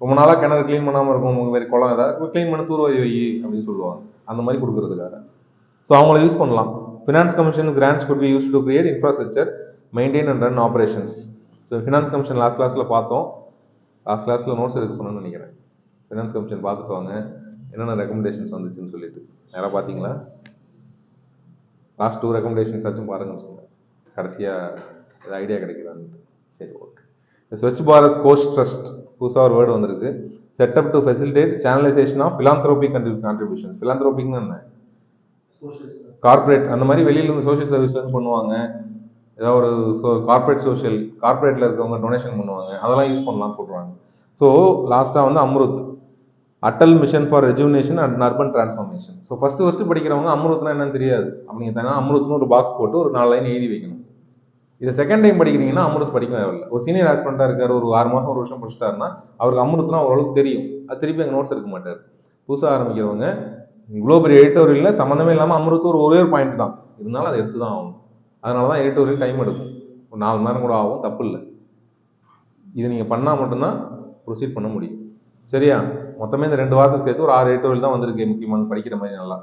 ரொம்ப நாளாக கிணறு க்ளீன் பண்ணாமல் இருக்கும், உங்கள் மாதிரி குளம் ஏதாவது க்ளீன் பண்ண தூர்வாரி வை அப்படின்னு சொல்லுவாங்க. அந்த மாதிரி கொடுக்குறதுக்காக. ஸோ அவங்கள யூஸ் பண்ணலாம். Finance commission grants could be use to create infrastructure, maintain and run operations. So finance commission last கிளாஸில் பார்த்தோம். லாஸ்ட் கிளாஸில் நோட்ஸ் எடுக்க சொன்னேன்னு நினைக்கிறேன். ஃபினான்ஸ் கமிஷன் பார்த்துட்டு வாங்க என்னென்ன ரெக்கமெண்டேஷன்ஸ் வந்துச்சுன்னு சொல்லிட்டு. யாராவது பார்த்தீங்களா? லாஸ்ட் 2 ரெக்கமெண்டேஷன்ஸ் ஆச்சும் பாருங்கன்னு சொன்னேன். கடைசியாக ஐடியா கிடைக்குதான்னு. சரி, ஓகே. ஸ்வச் பாரத் கோஸ்ட் ட்ரஸ்ட், புதுசாக ஒரு வேர்டு வந்திருக்கு. Set up to facilitate channelisation of philanthropic contributions. பிலாந்த்ரோபிக்னு என்ன? கார்பரேட், அந்த மாதிரி வெளியிலேருந்து சோஷியல் சர்வீஸ்லேருந்து பண்ணுவாங்க. ஏதாவது ஒரு கார்பரேட் சோஷியல், கார்பரேட்டில் இருக்கவங்க டொனேஷன் பண்ணுவாங்க, அதெல்லாம் யூஸ் பண்ணலாம்னு சொல்கிறாங்க. ஸோ லாஸ்ட்டாக வந்து Amrut, Atal mission for rejuvenation and urban transformation. So first படிக்கிறவங்க அம்ருத்னா என்னன்னு தெரியாது. அப்படிங்க அம்ருத்னு ஒரு பாக்ஸ் போட்டு ஒரு 4 லைன் எழுதி வைக்கணும். இதை செகண்ட் டைம் படிக்கிறீங்கன்னா அம்ருத் படிக்க தேவையில்லை. ஒரு சீனியர் ஆஸ்பிரண்டாக இருக்கார், ஒரு 6 மாதம் 1 வருஷம் படிச்சுட்டாருன்னா அவருக்கு அம்ருத்னா ஓரளவுக்கு தெரியும். அது திருப்பி அங்கே நோட்ஸ் எடுக்க மாட்டார். புதுசாக ஆரம்பிக்கிறவங்க இவ்வளோ பெரிய எடிட்டோரியலில் சம்மந்தமே இல்லாமல் அம்ருத் ஒரே ஒரு பாயிண்ட் தான் இருந்தாலும் அதை எடுத்து தான் ஆகணும். அதனால தான் எடிட்டோரியல் டைம் எடுக்கும், ஒரு 4 மணி நேரம் கூட ஆகும், தப்பு இல்லை. இது நீங்கள் பண்ணால் மட்டும்தான் ப்ரொசீட் பண்ண முடியும். சரியா? மொத்தமே இந்த 2 வாரத்துக்கு சேர்த்து ஒரு 6 எடிட்டோரியல் தான் வந்திருக்கு முக்கியமான படிக்கிற மாதிரி. நல்லா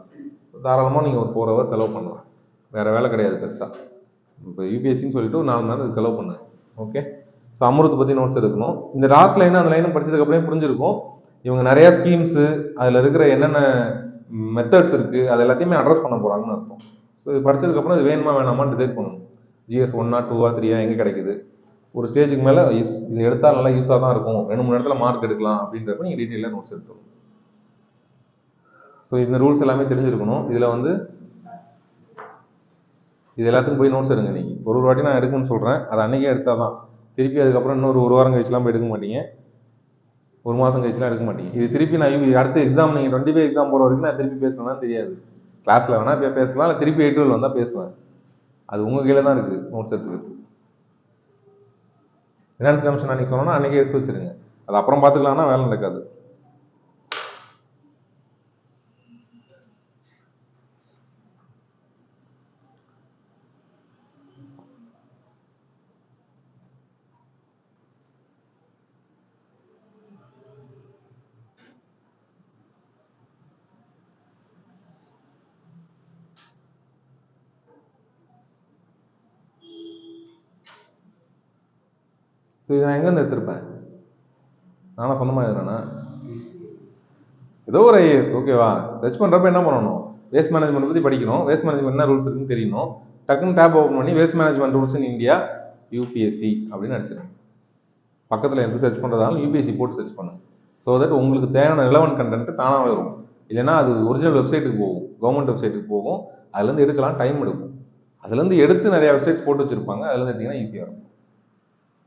தாராளமாக நீங்கள் ஒரு 4 hours செலவு பண்ணலாம். வேறு வேலை கிடையாது பெருசாக. இப்போ யூபிஎஸ்சின்னு சொல்லிட்டு ஒரு 4 மணி நேரம் செலவு பண்ணு. ஓகே. ஸோ அம்ருத் பற்றி நோட்ஸ் எடுக்கணும். இந்த லாஸ்ட் லைன் அந்த லைனும் படிச்சதுக்கப்புறம் புரிஞ்சிருக்கும் இவங்க நிறையா ஸ்கீம்ஸு, அதில் இருக்கிற என்னென்ன மெத்தட்ஸ் இருக்குது அது எல்லாத்தையுமே அட்ரஸ் பண்ண போகிறாங்கன்னு அர்த்தம். ஸோ இது படித்ததுக்கப்புறம் இது வேணுமா வேணாமான்னு டிசைட் பண்ணணும். ஜிஎஸ் 1 2 3 எங்கே கிடைக்குது, ஒரு ஸ்டேஜுக்கு மேலே இது எடுத்தால் நல்லா யூஸாக தான் இருக்கும், 2-3 இடத்துல மார்க் எடுக்கலாம் அப்படின்றப்ப நீங்கள் டீட்டெயிலாக நோட்ஸ் எடுத்துக்கணும். ஸோ இந்த ரூல்ஸ் எல்லாமே தெரிஞ்சிருக்கணும். இதில் வந்து இது எல்லாத்துக்கும் போய் நோட்ஸ் எடுங்க. நீங்கள் ஒரு வாட்டி நான் எடுக்குன்னு சொல்கிறேன், அது அன்றைக்கே எடுத்தால் தான் திருப்பி அதுக்கப்புறம் இன்னொரு 1 வாரம் கழிச்சுலாம் போய் எடுக்க மாட்டீங்க, 1 மாதம் கழிச்சுலாம் எடுக்க மாட்டீங்க. இது திருப்பி நான் அடுத்த எக்ஸாம் நீங்கள் 25 எக்ஸாம் போகிற வரைக்கும் நான் திருப்பி பேசணும்னா தெரியாது. கிளாஸில் வேணால் இப்போ பேசலாம், இல்லை திருப்பி 8 வந்தால் பேசுவேன். அது உங்கள் கீழே தான் இருக்குது நோட்ஸ் எடுத்துக்கிறது. ஃபினான்ஸ் கமிஷன் அன்றைக்கி சொன்னோன்னா அன்றைக்கே எடுத்து வச்சுருங்க. அது அப்புறம் பார்த்துக்கலாம்னா வேலை நடக்காது. ஸோ இதை நான் எங்கேருந்து எடுத்திருப்பேன்? நானும் சொந்தமாக எழுதுனா ஏதோ ஒரு ஐஏஎஸ், ஓகேவா? சர்ச் பண்ணுறப்ப என்ன பண்ணணும்? வேஸ்ட் மேனேஜ்மெண்ட் பற்றி படிக்கணும். வேஸ்ட் மேனேஜ்மெண்ட் என்ன ரூல்ஸ் இருக்குன்னு தெரியணும். டக்குன்னு டேப் ஓப்பன் பண்ணி waste management rules in India UPSC அப்படின்னு அடிச்சிருங்க. பக்கத்தில் எந்த சர்ச் பண்ணுறதாலும் யூபிஎஸ்சி போட்டு சர்ச் பண்ணுங்க. ஸோ தட் உங்களுக்கு தேவையான ரிலவெண்ட் கண்டென்ட் தானாக வரும். இல்லைன்னா அது ஒரிஜினல் வெப்சைட்டுக்கு போகும், கவர்மெண்ட் வெப்சைட்டுக்கு போகும், அதுலேருந்து எடுக்கலாம், டைம் எடுக்கும். அதுலேருந்து எடுத்து நிறையா வெப்சைட்ஸ் போட்டு வச்சுருப்பாங்க, அதுலேருந்து எடுத்திங்கன்னா ஈஸியாக இருக்கும்.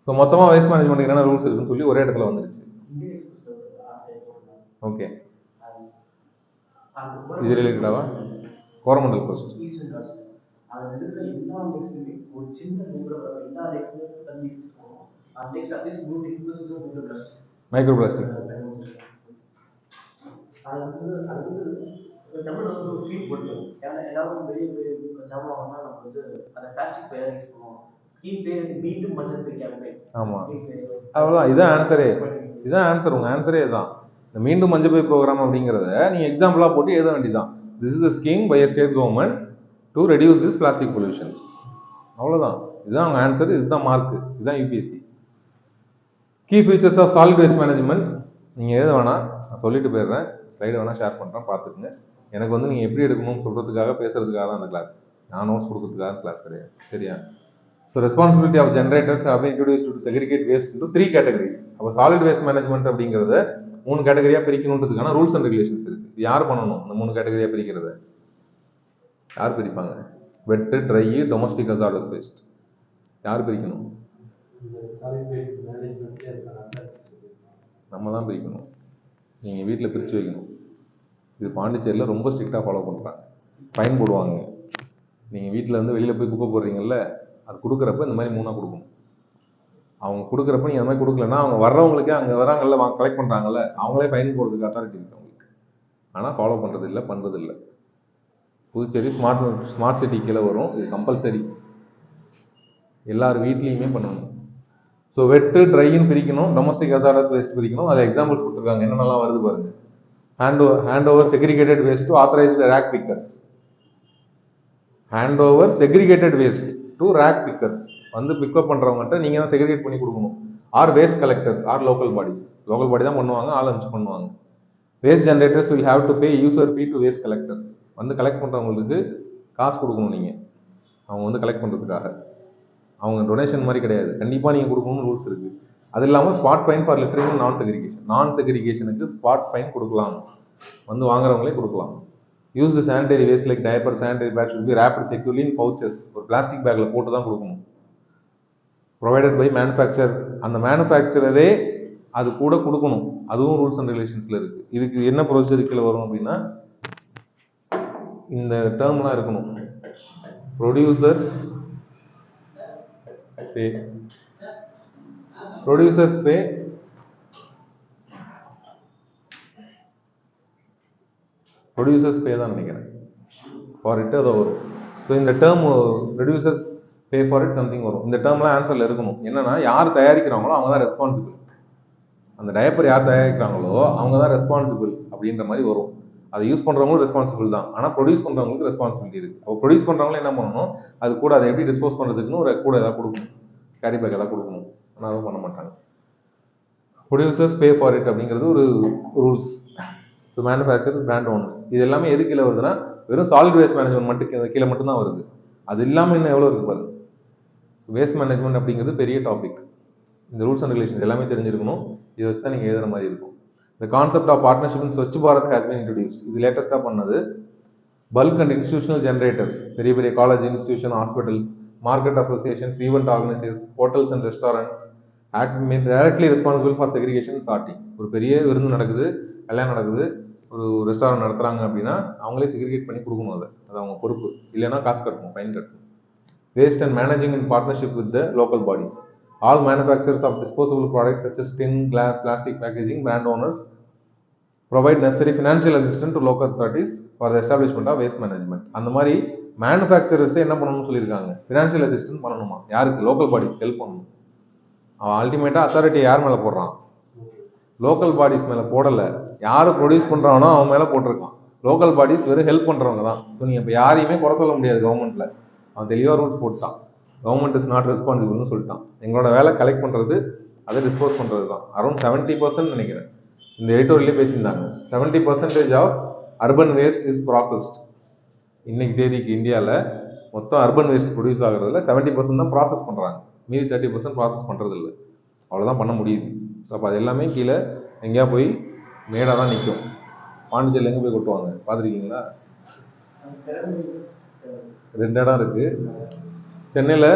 ஸோ மொத்தமாக வேஸ்ட் மேனேஜ்மெண்ட் என்னென்ன ரூல்ஸ் இருக்குன்னு சொல்லி ஒரே இடத்துல வந்துருச்சு. ஓகே, இது ரிலேட்டடாவா? கோரமண்டல் கோஸ்ட் அதில் இருக்கிற எல்லா டெக்ஸ்ட்டுமே ஒரு சின்ன நூறு எல்லா டெக்ஸ்ட்டுமே தண்ணி வச்சு சொல்லணும். அந்த டெக்ஸ்ட் அட்லீஸ்ட் 100 யூனிவர்சிட்டியும் மைக்ரோ பிளாஸ்டிக்ஸ். அது வந்து அது வந்து தமிழ்ல வந்து ஒரு ஸ்கீம் போட்டு எல்லாரும் வெளியே போய் ஜாமான் வாங்கினா நம்ம வந்து அந்த பிளாஸ்டிக் பேர் யூஸ் பண்ணுவோம். ஸ்கீம் பேர் மீண்டும் மஞ்சள் பை கேம்பெயின். ஆமாம், ஸ்கீம் பேர் அவ்வளோதான். இதுதான் ஆன்சரே. இதுதான் ஆன்சர். உங்கள் ஆன்சரே இதுதான். இந்த மீண்டும் மஞ்சள் பை ப்ரோக்ராம் அப்படிங்கிறத நீங்கள் எக்ஸாம்பிளாக போட்டு எழுத வேண்டியதான். This is the scheme by a state government to reduce this plastic pollution. அவ்வளோதான். இதுதான் அவங்க ஆன்சர். இதுதான் மார்க். இதுதான் UPSC. Key features of solid waste management நீங்கள் எழுத வேணாம், நான் சொல்லிட்டு போயிடுறேன். ஸ்லைடு வேணால் ஷேர் பண்ணுறேன், பார்த்துக்குங்க. எனக்கு வந்து நீங்கள் எப்படி எடுக்கணும்னு சொல்கிறதுக்காக பேசுறதுக்காக தான் அந்த கிளாஸ். நான் நோட்ஸ் கொடுக்கறதுக்காக கிளாஸ் கிடையாது. சரியா? So responsibility of generators have been introduced to segregate waste into 3 categories. அப்போ சாலிட் வேஸ்ட் மேனேஜ்மெண்ட் அப்படிங்கிறத 3 கேட்டகரியாக பிரிக்கணுன்றதுக்கான ரூல்ஸ் அண்ட் ரெகுலேஷன்ஸ் இருக்குது. இது யார் பண்ணணும்? இந்த 3 கேட்டகரியாக பிரிக்கிறத யார் பிரிப்பாங்க? வெட்டு, ட்ரை, டொமஸ்டிக் ஹசார்டஸ் வேஸ்ட் யார் பிரிக்கணும்? நம்ம தான் பிரிக்கணும். நீங்கள் வீட்டில் பிரித்து வைக்கணும். இது பாண்டிச்சேரியில் ரொம்ப ஸ்ட்ரிக்டாக ஃபாலோ பண்ணுறாங்க. ஃபைன் போடுவாங்க. நீங்கள் வீட்டில் வந்து வெளியில் போய் குப்பை போடுறீங்கல்ல, அது கொடுக்குறப்ப இந்த மாதிரி 3ஆக கொடுக்கணும். அவங்க கொடுக்குறப்ப நீங்கள் அந்த மாதிரி கொடுக்கலன்னா அவங்க வர்றவங்களுக்கே அங்கே வராங்கல்ல, கலெக்ட் பண்ணுறாங்கல்ல, அவங்களே ஃபைன் போடுறதுக்கு அத்தாரிட்டி இருக்கு அவங்களுக்கு. ஆனால் ஃபாலோ பண்ணுறது இல்லை, பண்ணுறது இல்லை. புதுச்சேரி ஸ்மார்ட் சிட்டி கீழே வரும். இது கம்பல்சரி, எல்லார் வீட்லேயுமே பண்ணணும். ஸோ வெட்டு, ட்ரைன்னு பிரிக்கணும், டொமஸ்டிக் ஹசார்டஸ் வேஸ்ட் பிரிக்கணும். அது எக்ஸாம்பிள்ஸ் கொடுத்துருக்காங்க, என்னென்னலாம் வருது பாருங்க. Hand over segregated waste to authorise the rag pickers. Hand over segregated waste to rag pickers. வந்து பிக்கப் பண்ணுறவங்ககிட்ட நீங்கள் தான் செக்ரிகேட் பண்ணி கொடுக்கணும். Or waste collectors or local bodies. Local body தான் பண்ணுவாங்க, ஆள் அனுப்பிச்சு பண்ணுவாங்க. Waste generators will have to pay user fee to waste collectors. வந்து கலெக்ட் பண்ணுறவங்களுக்கு காசு கொடுக்கணும் நீங்கள், அவங்க வந்து கலெக்ட் பண்ணுறதுக்காக. அவங்க டொனேஷன் மாதிரி கிடையாது, கண்டிப்பாக நீங்கள் கொடுக்கணும்னு ரூல்ஸ் இருக்குது. அது இல்லாமல் spot fine for littering non segregation. Non செக்ரிகேஷனுக்கு ஸ்பாட் ஃபைன் கொடுக்கலாம், வந்து வாங்குறவங்களே கொடுக்கலாம். Use sanitary waste like diaper, sanitary bag should be wrapped securely in pouches. ஒரு பிளாஸ்டிக் பேக்கில் போட்டு தான் கொடுக்கணும். Provided by manufacture. அந்த மேனுஃபேக்சரரே அது கூட கொடுக்கணும். அதுவும் ரூல்ஸ் அண்ட் ரெகுலேஷன்ஸில் இருக்குது. இதுக்கு என்ன ப்ரொசீஜர் கீழே வரும் அப்படின்னா இந்த டேர்ம்லாம் இருக்கணும். ப்ரொடியூசர்ஸ் பே, ப்ரொடியூசர்ஸ் பே, ப்ரொடியூசர்ஸ் பே தான் நினைக்கிறேன், ஃபார் இட் அதை வரும். ஸோ இந்த term producers pay for it something வரும். இந்த டேர்ம்லாம் ஆன்சரில் இருக்கணும். என்னன்னா யார் தயாரிக்கிறாங்களோ அவங்க தான் ரெஸ்பான்சிபிள். அந்த டயப்பர் யார் தயாரிக்கிறாங்களோ அவங்க தான் ரெஸ்பான்சிபிள் அப்படின்ற மாதிரி வரும். அதை யூஸ் பண்ணுறவங்களும் ரெஸ்பான்சிபிள் தான், ஆனால் ப்ரொடியூஸ் பண்ணுறவங்களுக்கு ரெஸ்பான்சிபிலிட்டி இருக்குது. அப்போ ப்ரொடியூஸ் பண்ணுறவங்களும் என்ன பண்ணணும், அது கூட அதை எப்படி டிஸ்போஸ் பண்ணுறதுக்குன்னு ஒரு கூட எதாவது கொடுக்கணும், கேரி பேக் எதாவது கொடுக்கணும். ஆனால் அதுவும் பண்ண மாட்டாங்க. ப்ரொடியூசர்ஸ் பே ஃபார் இட் அப்படிங்கிறது ஒரு rules. So manufacturers, brand owners, இது எல்லாமே எது கீழே வருதுன்னா வெறும் சாலிட் வேஸ்ட் மேனேஜ்மெண்ட் மட்டும் கீழே மட்டும்தான் வருது. அது இல்லாமல் இன்னும் எவ்வளோ இருக்கு பாருங்க. வேஸ்ட் மேனேஜ்மெண்ட் அப்படிங்கிறது பெரிய டாபிக். இந்த ரூல்ஸ் அண்ட் ரெகுலேஷன் எல்லாமே தெரிஞ்சிருக்கணும். இதை வச்சு தான் நீங்கள் எழுதுற மாதிரி இருக்கும். The concept of partnership in Swachh Bharat has been introduced. இது லேட்டஸ்டாக பண்ணது. பல்க் அண்ட் இன்ஸ்டிடியூஷனல் ஜென்ரேட்டர்ஸ், பெரிய பெரிய college, institution, hospitals, market associations, event organisers, hotels and restaurants directly responsible for segregation sorting. ஒரு பெரிய விருந்து நடக்குது, கல்யாணம் நடக்குது, ஒரு ரெஸ்டாரண்ட் நடத்துகிறாங்க அப்படின்னா அவங்களே செக்ரிகேட் பண்ணி கொடுக்கணும். அது அவங்க பொறுப்பு. இல்லைன்னா காசு கட்டணும், ஃபைன் கட்டணும். Waste and managing in partnership with the local bodies. All manufacturers of disposable products such as tin, glass, plastic packaging, brand owners provide necessary financial assistance to local authorities for the establishment of waste management. அந்த மாதிரி மேனுஃபேக்சரர்ஸே என்ன பண்ணணும்னு சொல்லியிருக்காங்க, ஃபினான்ஷியல் அசிஸ்டன்ஸ் பண்ணணுமா. யாருக்கு? லோக்கல் பாடிஸ் ஹெல்ப் பண்ணணும். அவன் அல்டிமேட்டாக அத்தாரிட்டி யார் மேலே போடுறான்? லோக்கல் பாடிஸ் மேலே போடலை. யார் ப்ரொடியூஸ் பண்ணுறானோ அவன் மேலே போட்டிருக்கான். லோக்கல் பாடிஸ் வெறும் ஹெல்ப் பண்ணுறவங்க தான். ஸோ நீங்கள் இப்போ யாரையுமே குறை சொல்ல முடியாது கவர்மெண்ட்டில். அவன் தெளிவாக ரூல்ஸ் போட்டான். கவர்மெண்ட் இஸ் நாட் ரெஸ்பான்சிபிள்னு சொல்லிட்டான். எங்களோட வேலை கலெக்ட் பண்ணுறது, அதை டிஸ்போஸ் பண்ணுறது தான். அரௌண்ட் 70% நினைக்கிறேன் இந்த எடிட்டோரியலே பேசியிருந்தாங்க. 70% of urban waste is processed. இன்னைக்கு தேதிக்கு இந்தியாவில் மொத்தம் அர்பன் வேஸ்ட் ப்ரொடியூஸ் ஆகிறதுல 70% தான் ப்ராசஸ் பண்ணுறாங்க. மீதி 30% ப்ராசஸ் பண்ணுறது இல்லை. அவ்வளோதான் பண்ண முடியுது. ஸோ அப்போ அது எல்லாமே கீழே எங்கேயா போய் மேடாக தான் நிற்கும். பாண்டிச்சேரியில் எங்கே போய் கொட்டுவாங்க பார்த்துருக்கீங்களா? 2 இடம் இருக்குது. சென்னையில்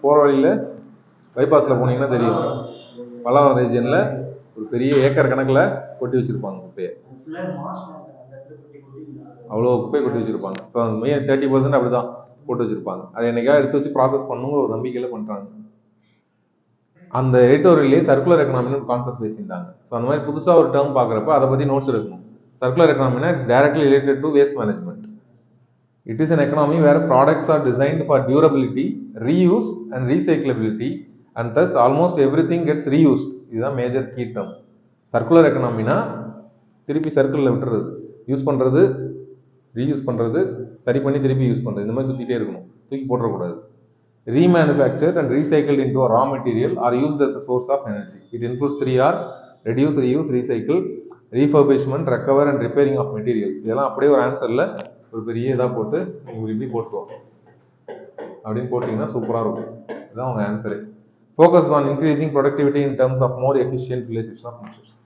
போகிற வழியில் பைபாஸில் போனீங்கன்னா தெரியும், பல்லாவரம் ரீஜனில் ஒரு பெரிய ஏக்கர் கணக்கில் கொட்டி வச்சுருப்பாங்க குப்பையை. அவ்வளோ குப்பையை கொட்டி வச்சுருப்பாங்க. ஸோ அந்த 30% அப்படி தான் போட்டு வச்சுருப்பாங்க. அதை என்னைக்காக எடுத்து வச்சு ப்ராசஸ் பண்ணுங்கிற ஒரு நம்பிக்கையில் பண்ணுறாங்க. அந்த எடிட்டோரியல்லே சர்க்குலர் எக்கனாமின்னு ஒரு கான்செப்ட் பேசியிருந்தாங்க. ஸோ அந்த மாதிரி புதுசாக ஒரு டேர்ம் பார்க்குறப்ப அதை பற்றி நோட்ஸ் எடுக்கணும். சர்க்குலர் எக்கனாமினா it's directly related to waste management. It is an economy where products are designed for durability, reuse and recyclability, and thus almost everything gets reused. இதுதான் மேஜர் கீ டேர்ம். சர்க்குலர் எக்கனாமினா திருப்பி சர்க்கிளில் விட்டுறது, யூஸ் பண்ணுறது, ரீயூஸ் பண்ணுறது, சரி பண்ணி திருப்பி யூஸ் பண்ணுறது, இந்த மாதிரி சுற்றிட்டே இருக்கணும், தூக்கி போட்டுறக்கூடாது. Remanufactured and recycled into a raw material or used as a source of energy. It includes 3 R's: reduce, reuse, recycle, refurbishment, recover and repairing of materials. இதெல்லாம் அப்படியே ஒரு ஆன்சரில் ஒரு பெரிய இதாக போட்டு நீங்கள் இப்படி போட்டுருவோம் அப்படின்னு போட்டிங்கன்னா சூப்பராக இருக்கும். இதுதான் உங்கள் answer. Focus on increasing productivity in terms of more efficient relation of measures.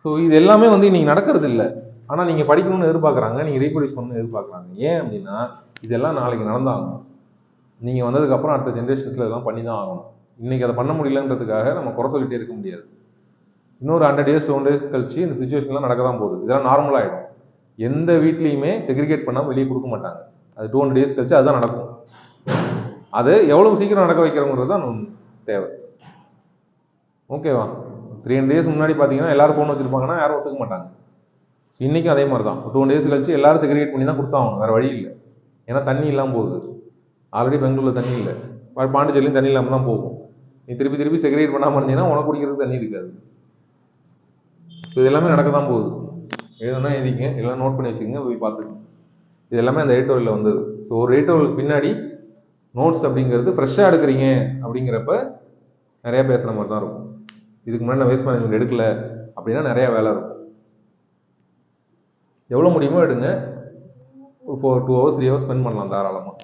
So இது எல்லாமே வந்து இன்னைக்கு நடக்கிறது இல்லை, ஆனால் நீங்கள் படிக்கணும்னு எதிர்பார்க்குறாங்க, நீங்கள் ரீப்ரொடியூஸ் பண்ணணும்னு எதிர்பார்க்குறாங்க. ஏன் அப்படின்னா இதெல்லாம் நாளைக்கு நடந்தாகணும். நீங்கள் வந்ததுக்கப்புறம் அடுத்த ஜென்ரேஷன்ஸில் இதெல்லாம் பண்ணி தான் ஆகணும். இன்றைக்கி அதை பண்ண முடியலன்றதுக்காக நம்ம குறை சொல்லிகிட்டே இருக்க முடியாது. இன்னொரு 100 days 200 days கழிச்சு இந்த சுச்சுவேஷன்லாம் நடக்க தான் போகுது. இதெல்லாம் நார்மலாகிடும். எந்த வீட்லேயுமே செக்ரிகேட் பண்ணாமல் வெளியே கொடுக்க மாட்டாங்க. அது 200 days கழிச்சு அதுதான் நடக்கும். அது எவ்வளோ சீக்கிரம் நடக்க வைக்கிறோங்கிறது தான் தேவை. ஓகேவா? 300 days முன்னாடி பார்த்தீங்கன்னா எல்லாரும் ஃபோன் வச்சுருப்பாங்கன்னா யாரும் ஒத்துக்க மாட்டாங்க. இன்றைக்கும் அதே மாதிரி தான். 200 days கழிச்சு எல்லாரும் செக்ரிகேட் பண்ணி தான் கொடுத்தாங்க, வேறு வழி இல்லை. ஏன்னா தண்ணி இல்லாமல் போகுது. ஆல்ரெடி பெங்களூரில் தண்ணி இல்லை, பாண்டிச்சேரியிலையும் தண்ணி இல்லாமல் தான் போகும். நீ திருப்பி திருப்பி செக்ரிகேட் பண்ணாமல் இருந்தீங்கன்னா உனக்கு குடிக்கிறதுக்கு தண்ணி இருக்காது. இது எல்லாமே நடக்க தான் போகுது. எதுனா எழுதிங்க, எல்லாம் நோட் பண்ணி வச்சுக்கோங்க, போய் பார்த்துக்கோங்க. இது எல்லாமே அந்த எடிட்டோரியலில் வந்தது. ஸோ ஒரு எடிட்டோரியலுக்கு பின்னாடி நோட்ஸ் அப்படிங்கிறது ஃப்ரெஷ்ஷாக எடுக்கிறீங்க அப்படிங்கிறப்ப நிறையா பேசுகிற மாதிரி தான் இருக்கும். இதுக்கு முன்னாடி நான் வேஸ்ட் மேனேஜ்மெண்ட் எடுக்கல அப்படின்னா நிறையா வேலை இருக்கும். எவ்வளோ முடியுமோ எடுங்க. இப்போ 2 hours 3 hours ஸ்பெண்ட் பண்ணலாம் தாராளமாக.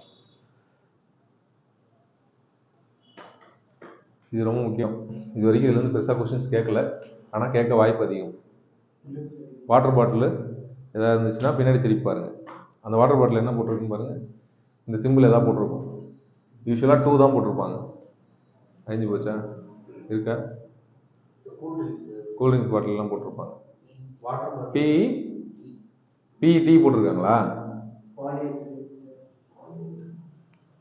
இது ரொம்ப முக்கியம். இது வரைக்கும் இதுலேருந்து பெருசாக கொஸ்டின்ஸ் கேட்கல, ஆனால் கேட்க வாய்ப்பு அதிகம். வாட்டர் பாட்டில் எதாவது இருந்துச்சுன்னா பின்னாடி திருப்பி பாருங்கள். அந்த வாட்டர் பாட்டில் என்ன போட்டிருக்குன்னு பாருங்கள். இந்த சிம்பிள் எதாவது போட்டிருக்கும். யூஸ்வலாக 2 தான் போட்டிருப்பாங்க. அழிஞ்சு போச்சா? இருக்கா? கூல்ட்ரிங்க்ஸ் பாட்டிலெலாம் போட்டிருப்பாங்க. பிஇடி போட்டிருக்காங்களா?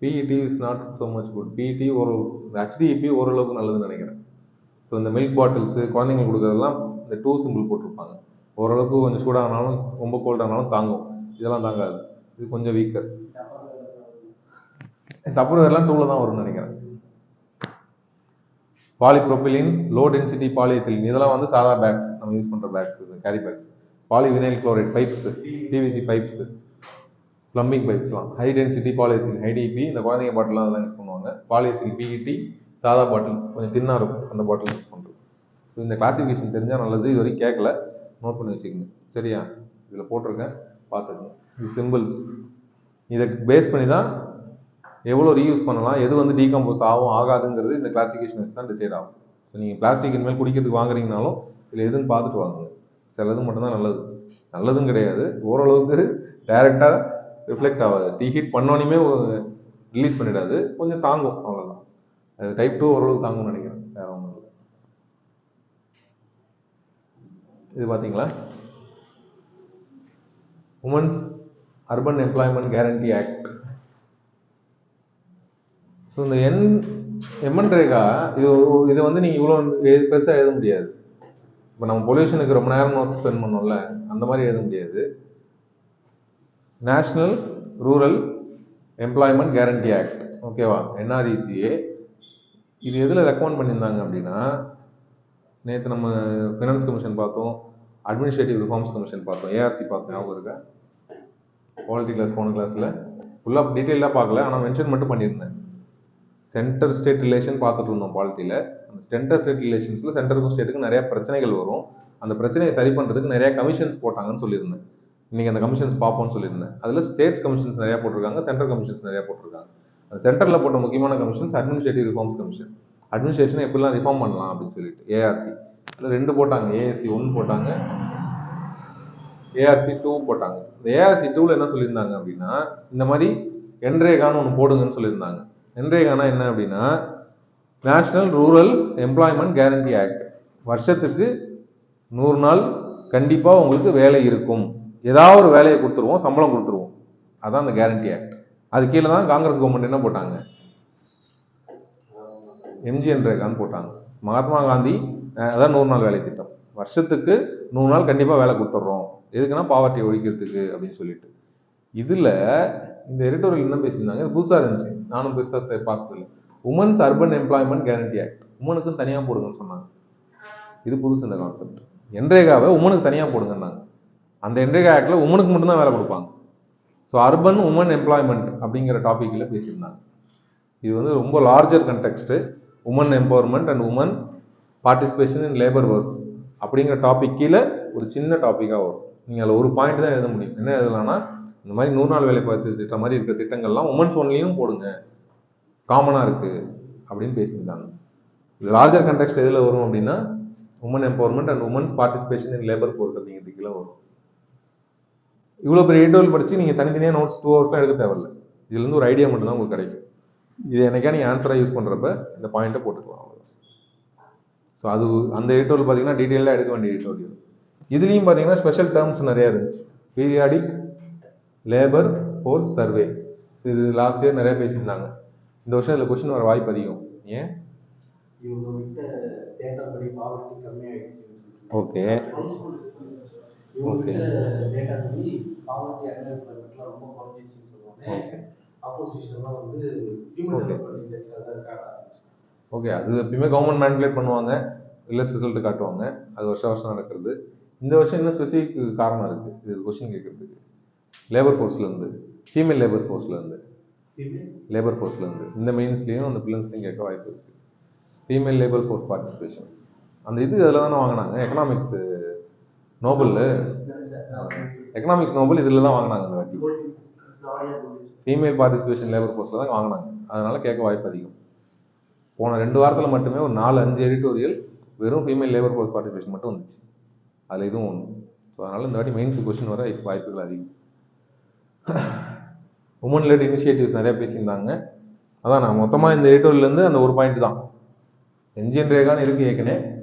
PET is not so much good. PET ஒரு HDPE ஓரளவுக்கு நல்லதுன்னு நினைக்கிறேன். ஸோ இந்த மில்க் பாட்டில்ஸு குழந்தைங்களுக்கு கொடுக்குறதெல்லாம் இந்த 2 சிம்பிள் போட்டிருப்பாங்க. ஓரளவுக்கு கொஞ்சம் சூடானாலும் ரொம்ப கோல்டானாலும் தாங்கும். இதெல்லாம் தாங்காது, இது கொஞ்சம் வீக்கர். தப்புறதெல்லாம் 2ல தான் வரும்னு நினைக்கிறேன். பாலிப்ரோபிலின், லோ டென்சிட்டி பாலிஎத்திலீன், இதெல்லாம் வந்து சாதா பேக்ஸ், நம்ம யூஸ் பண்ணுற bags, carry bags. Polyvinyl chloride pipes, PVC pipes, plumbing பைப்ஸ்லாம். ஹை டென்சிட்டி பாலிஎத்திலீன், HDPE, இந்த குழந்தைங்க பாட்டிலாம் அதெல்லாம் யூஸ் பண்ணுவாங்க. பாலிஎத்திலீன், PET, சாதா பாட்டில்ஸ் கொஞ்சம் தின்னாக இருக்கும், அந்த பாட்டில் யூஸ் பண்ணுறது. ஸோ இந்த கிளாசிஃபிகேஷன் தெரிஞ்சால் நல்லது. இது வரைக்கும் கேட்கல, நோட் பண்ணி வச்சுக்கோங்க. சரியா? இதில் போட்டிருக்கேன், பார்த்துக்கோங்க. இது சிம்பிள்ஸ். இதை பேஸ் பண்ணி தான் எவ்வளோ ரீயூஸ் பண்ணலாம், எது வந்து டீகம்போஸ் ஆகும் ஆகாதுங்கிறது இந்த கிளாசிஃபிகேஷன் வச்சு தான் டிசைட் ஆகும். ஸோ நீங்கள் பிளாஸ்டிக் இனிமேல் குடிக்கிறதுக்கு வாங்குறீங்கனாலும் இதில் எதுன்னு பார்த்துட்டு வாங்குங்க. சிலது மட்டும்தான் நல்லது, நல்லதும் கிடையாது. ஓரளவுக்கு டைரெக்டாக ரிஃப்ளெக்ட் ஆகாது. ஹீட் பண்ணோன்னே ரிலீஸ் பண்ணிடாது, கொஞ்சம் தாங்கும், அவ்வளோதான். அது டைப் 2 ஓரளவுக்கு தாங்கும்னு நினைக்கிறேன், வேறு ஒன்றும் இல்லை. இது பார்த்தீங்களா? Women's urban employment guarantee act. So இந்த எம்என்ரேகா இது வந்து நீங்கள் இவ்வளோ பெருசாக எழுத முடியாது. இப்போ நம்ம பொல்யூஷனுக்கு ரொம்ப நேரம் நோட் ஸ்பெண்ட் பண்ணோம்ல, அந்த மாதிரி எழுத முடியாது. National rural employment guarantee act, ஓகேவா? NREGA. இது எதில் ரெக்கமெண்ட் பண்ணியிருந்தாங்க அப்படின்னா, நேற்று நம்ம ஃபினான்ஸ் கமிஷன் பார்த்தோம், அட்மினிஸ்ட்ரேட்டிவ் ரிஃபார்ம்ஸ் கமிஷன் பார்த்தோம், ARC பார்த்தோம். ஞாபகம் இருக்கா? குவாலிட்டி கிளாஸ் போன கிளாஸில் ஃபுல்லாக டீட்டெயிலாக பார்க்கல, ஆனால் மென்ஷன் மட்டும் பண்ணியிருந்தேன். சென்டர் ஸ்டேட் ரிலேஷன் பார்த்துட்டு இருந்தோம் பாலிட்டியில். அந்த சென்டர் ஸ்டேட் ரிலேஷன்ஸில் சென்டருக்கும் ஸ்டேட்டுக்கும் நிறையா பிரச்சனைகள் வரும். அந்த பிரச்சனையை சரி பண்ணுறதுக்கு நிறையா கமிஷன்ஸ் போட்டாங்கன்னு சொல்லியிருந்தேன். இன்றைக்கி அந்த கமிஷன்ஸ் பார்ப்போம்னு சொல்லியிருந்தேன். அதில் ஸ்டேட் கமிஷன்ஸ் நிறையா போட்டிருக்காங்க, சென்ட்ரல் கமிஷன்ஸ் நிறையா போட்டிருக்காங்க. அந்த சென்டரில் போட்ட முக்கியமான கமிஷன்ஸ் அட்மினிஸ்ட்ரேட்டிவ் ரிஃபார்ம்ஸ் கமிஷன். அட்மினிஸ்ட்ரேஷனை எப்படிலாம் ரிஃபார்ம் பண்ணலாம் அப்படின்னு சொல்லிட்டு ARC. அதில் 2 போட்டாங்க, ARC 1 போட்டாங்க, ARC 2 போட்டாங்க. இந்த ARC 2ல் என்ன சொல்லியிருந்தாங்க அப்படின்னா, இந்த மாதிரி என்ரேகான்னு ஒன்று போடுங்கன்னு சொல்லியிருந்தாங்க. என்ரேகானா என்ன அப்படின்னா, national rural employment guarantee act. வருஷத்துக்கு 100 நாள் கண்டிப்பாக உங்களுக்கு வேலை இருக்கும், ஏதாவது ஒரு வேலையை கொடுத்துருவோம், சம்பளம் கொடுத்துருவோம். அதான் அந்த கேரண்டி ஆக்ட். அது கீழே தான் காங்கிரஸ் கவர்மெண்ட் என்ன போட்டாங்க, எம்ஜிஎன் ரேகான்னு போட்டாங்க. மகாத்மா காந்தி அதான் 100 நாள் வேலை திட்டம், வருஷத்துக்கு 100 நாள் கண்டிப்பாக வேலை கொடுத்துட்றோம், எதுக்குன்னா பாவர்ட்டி ஒழிக்கிறதுக்கு அப்படின்னு சொல்லிட்டு. இதில் இந்த எடிட்டோரியல் என்ன பேசியிருந்தாங்க, இது புதுசாக இருந்துச்சு, நானும் பெருசாக பார்த்ததில்ல. Women's urban employment guarantee act, உமனுக்கும் தனியாக போடுங்கன்னு சொன்னாங்க. இது புதுசு இந்த கான்செப்ட். என்ரேகாவை உமனுக்கு தனியாக போடுங்கன்னாங்க. அந்த என்ரேகா ஆக்டில் உமனுக்கு மட்டும்தான் வேலை கொடுப்பாங்க. ஸோ அர்பன் உமன் எம்ப்ளாய்மெண்ட் அப்படிங்கிற டாப்பிக்கில் பேசியிருந்தாங்க. இது வந்து ரொம்ப larger context, women empowerment and women participation in labour works அப்படிங்கிற டாபிக் கீழே ஒரு சின்ன டாப்பிக்காக வரும். நீங்கள் அதில் ஒரு பாயிண்ட் தான் எழுத முடியும். என்ன எழுதலாம்னா, இந்த மாதிரி 100 நாள் வேலை பார்த்து திட்டம் மாதிரி இருக்கிற திட்டங்கள்லாம் உமன்ஸ் ஒன்லியும் போடுங்க, காமனாக இருக்குது அப்படின்னு பேசியிருந்தாங்க. இது லார்ஜர் கண்டெக்ஸ்ட் எதில் வரும் அப்படின்னா, woman empowerment and woman's participation in labour force அப்படிங்கிறதுக்கு கீழே வரும். இவ்வளோ பெரிய எடிட்டோரியல் படித்து நீங்கள் தனித்தனியாக நோட்ஸ் 2 ஹவர்ஸ்லாம் எடுக்க தேவையில்லை. இதுலேருந்து ஒரு ஐடியா மட்டும்தான் உங்களுக்கு கிடைக்கும். இது என்னைக்கா நீங்கள் ஆன்சராக யூஸ் பண்ணுறப்ப இந்த பாயிண்ட்டை போட்டுக்கலாம், அவ்வளோதான். ஸோ அது அந்த எடிட்டோரியல் பார்த்தீங்கன்னா டீட்டெயிலாக எடுக்க வேண்டிய எடிட்டோரியல். இதுலேயும் பார்த்தீங்கன்னா ஸ்பெஷல் டேர்ம்ஸ் நிறையா இருந்துச்சு. பீரியாடிக் லேபர் ஃபோர்ஸ் சர்வே, இது லாஸ்ட் இயர் நிறைய பேசியிருந்தாங்க. இந்த வருஷம் இதில் கொஸ்டின் வர வாய்ப்பு அதிகம். ஏன்? இவங்க விட்ட டேட்டா படி பாவர்ட்டி கம்மியாயிடுச்சு. ஓகே இவங்க டேட்டா படி பாவர்ட்டி அன்எம்ப்ளாய்மெண்ட்லாம் ரொம்ப குறைஞ்சிச்சுன்னு சொல்லுவாங்க. அப்போசிஷன்லாம் வந்து ஹியூமன் டெவலப்மெண்ட் இண்டெக்ஸ் அதான் காட்ட ஆரம்பிச்சு. ஓகே, அது எப்பயுமே கவர்மெண்ட் மேனிபுலேட் பண்ணுவாங்க, ரிலஸ் ரிசல்ட் காட்டுவாங்க, அது வருஷம் வருஷம் நடக்கிறது. இந்த வருஷம் இன்னும் ஸ்பெசிஃபிக் காரணம் இருக்குது இது கொஸ்டின் கேட்கறதுக்கு. லேபர் ஃபோர்ஸ்லேருந்து, ஃபீமேல் லேபர் ஃபோர்ஸ்லேருந்து, லேபர் ஃபோர்ஸ்லேருந்து இந்த மெயின்ஸ்லேயும் அந்த பிலிம்ஸ்லையும் கேட்க வாய்ப்பு இருக்குது. ஃபீமேல் லேபர் ஃபோர்ஸ் பார்ட்டிசிபேஷன் அந்த இது அதில் தானே வாங்கினாங்க. எக்கனாமிக்ஸ் நோபல், எக்கனாமிக்ஸ் நோபல் இதில் தான் வாங்கினாங்க. இந்த வாட்டி ஃபீமேல் பார்ட்டிசிபேஷன் லேபர் ஃபோர்ஸில் தான் வாங்கினாங்க. அதனால் கேட்க வாய்ப்பு அதிகம். போன 2 வாரத்தில் மட்டுமே ஒரு 4-5 எடிட்டோரியல் வெறும் ஃபீமேல் லேபர் ஃபோர்ஸ் பார்ட்டிசிபேஷன் மட்டும் வந்துச்சு. அதில் இதுவும் ஒன்று. ஸோ அதனால் இந்த வாட்டி மெயின்ஸ் கொஸ்டின் வர வாய்ப்புகள் அதிகம். உமன் லெட் இனிஷியேட்டிவ்ஸ் நிறையா பேசியிருந்தாங்க. அதான் நான் மொத்தமாக இந்த எடிட்டோரியல்லேருந்து அந்த ஒரு பாயிண்ட் தான், எம்ஜிஎன் ரேகான்னு இருக்குது ஏற்கனவே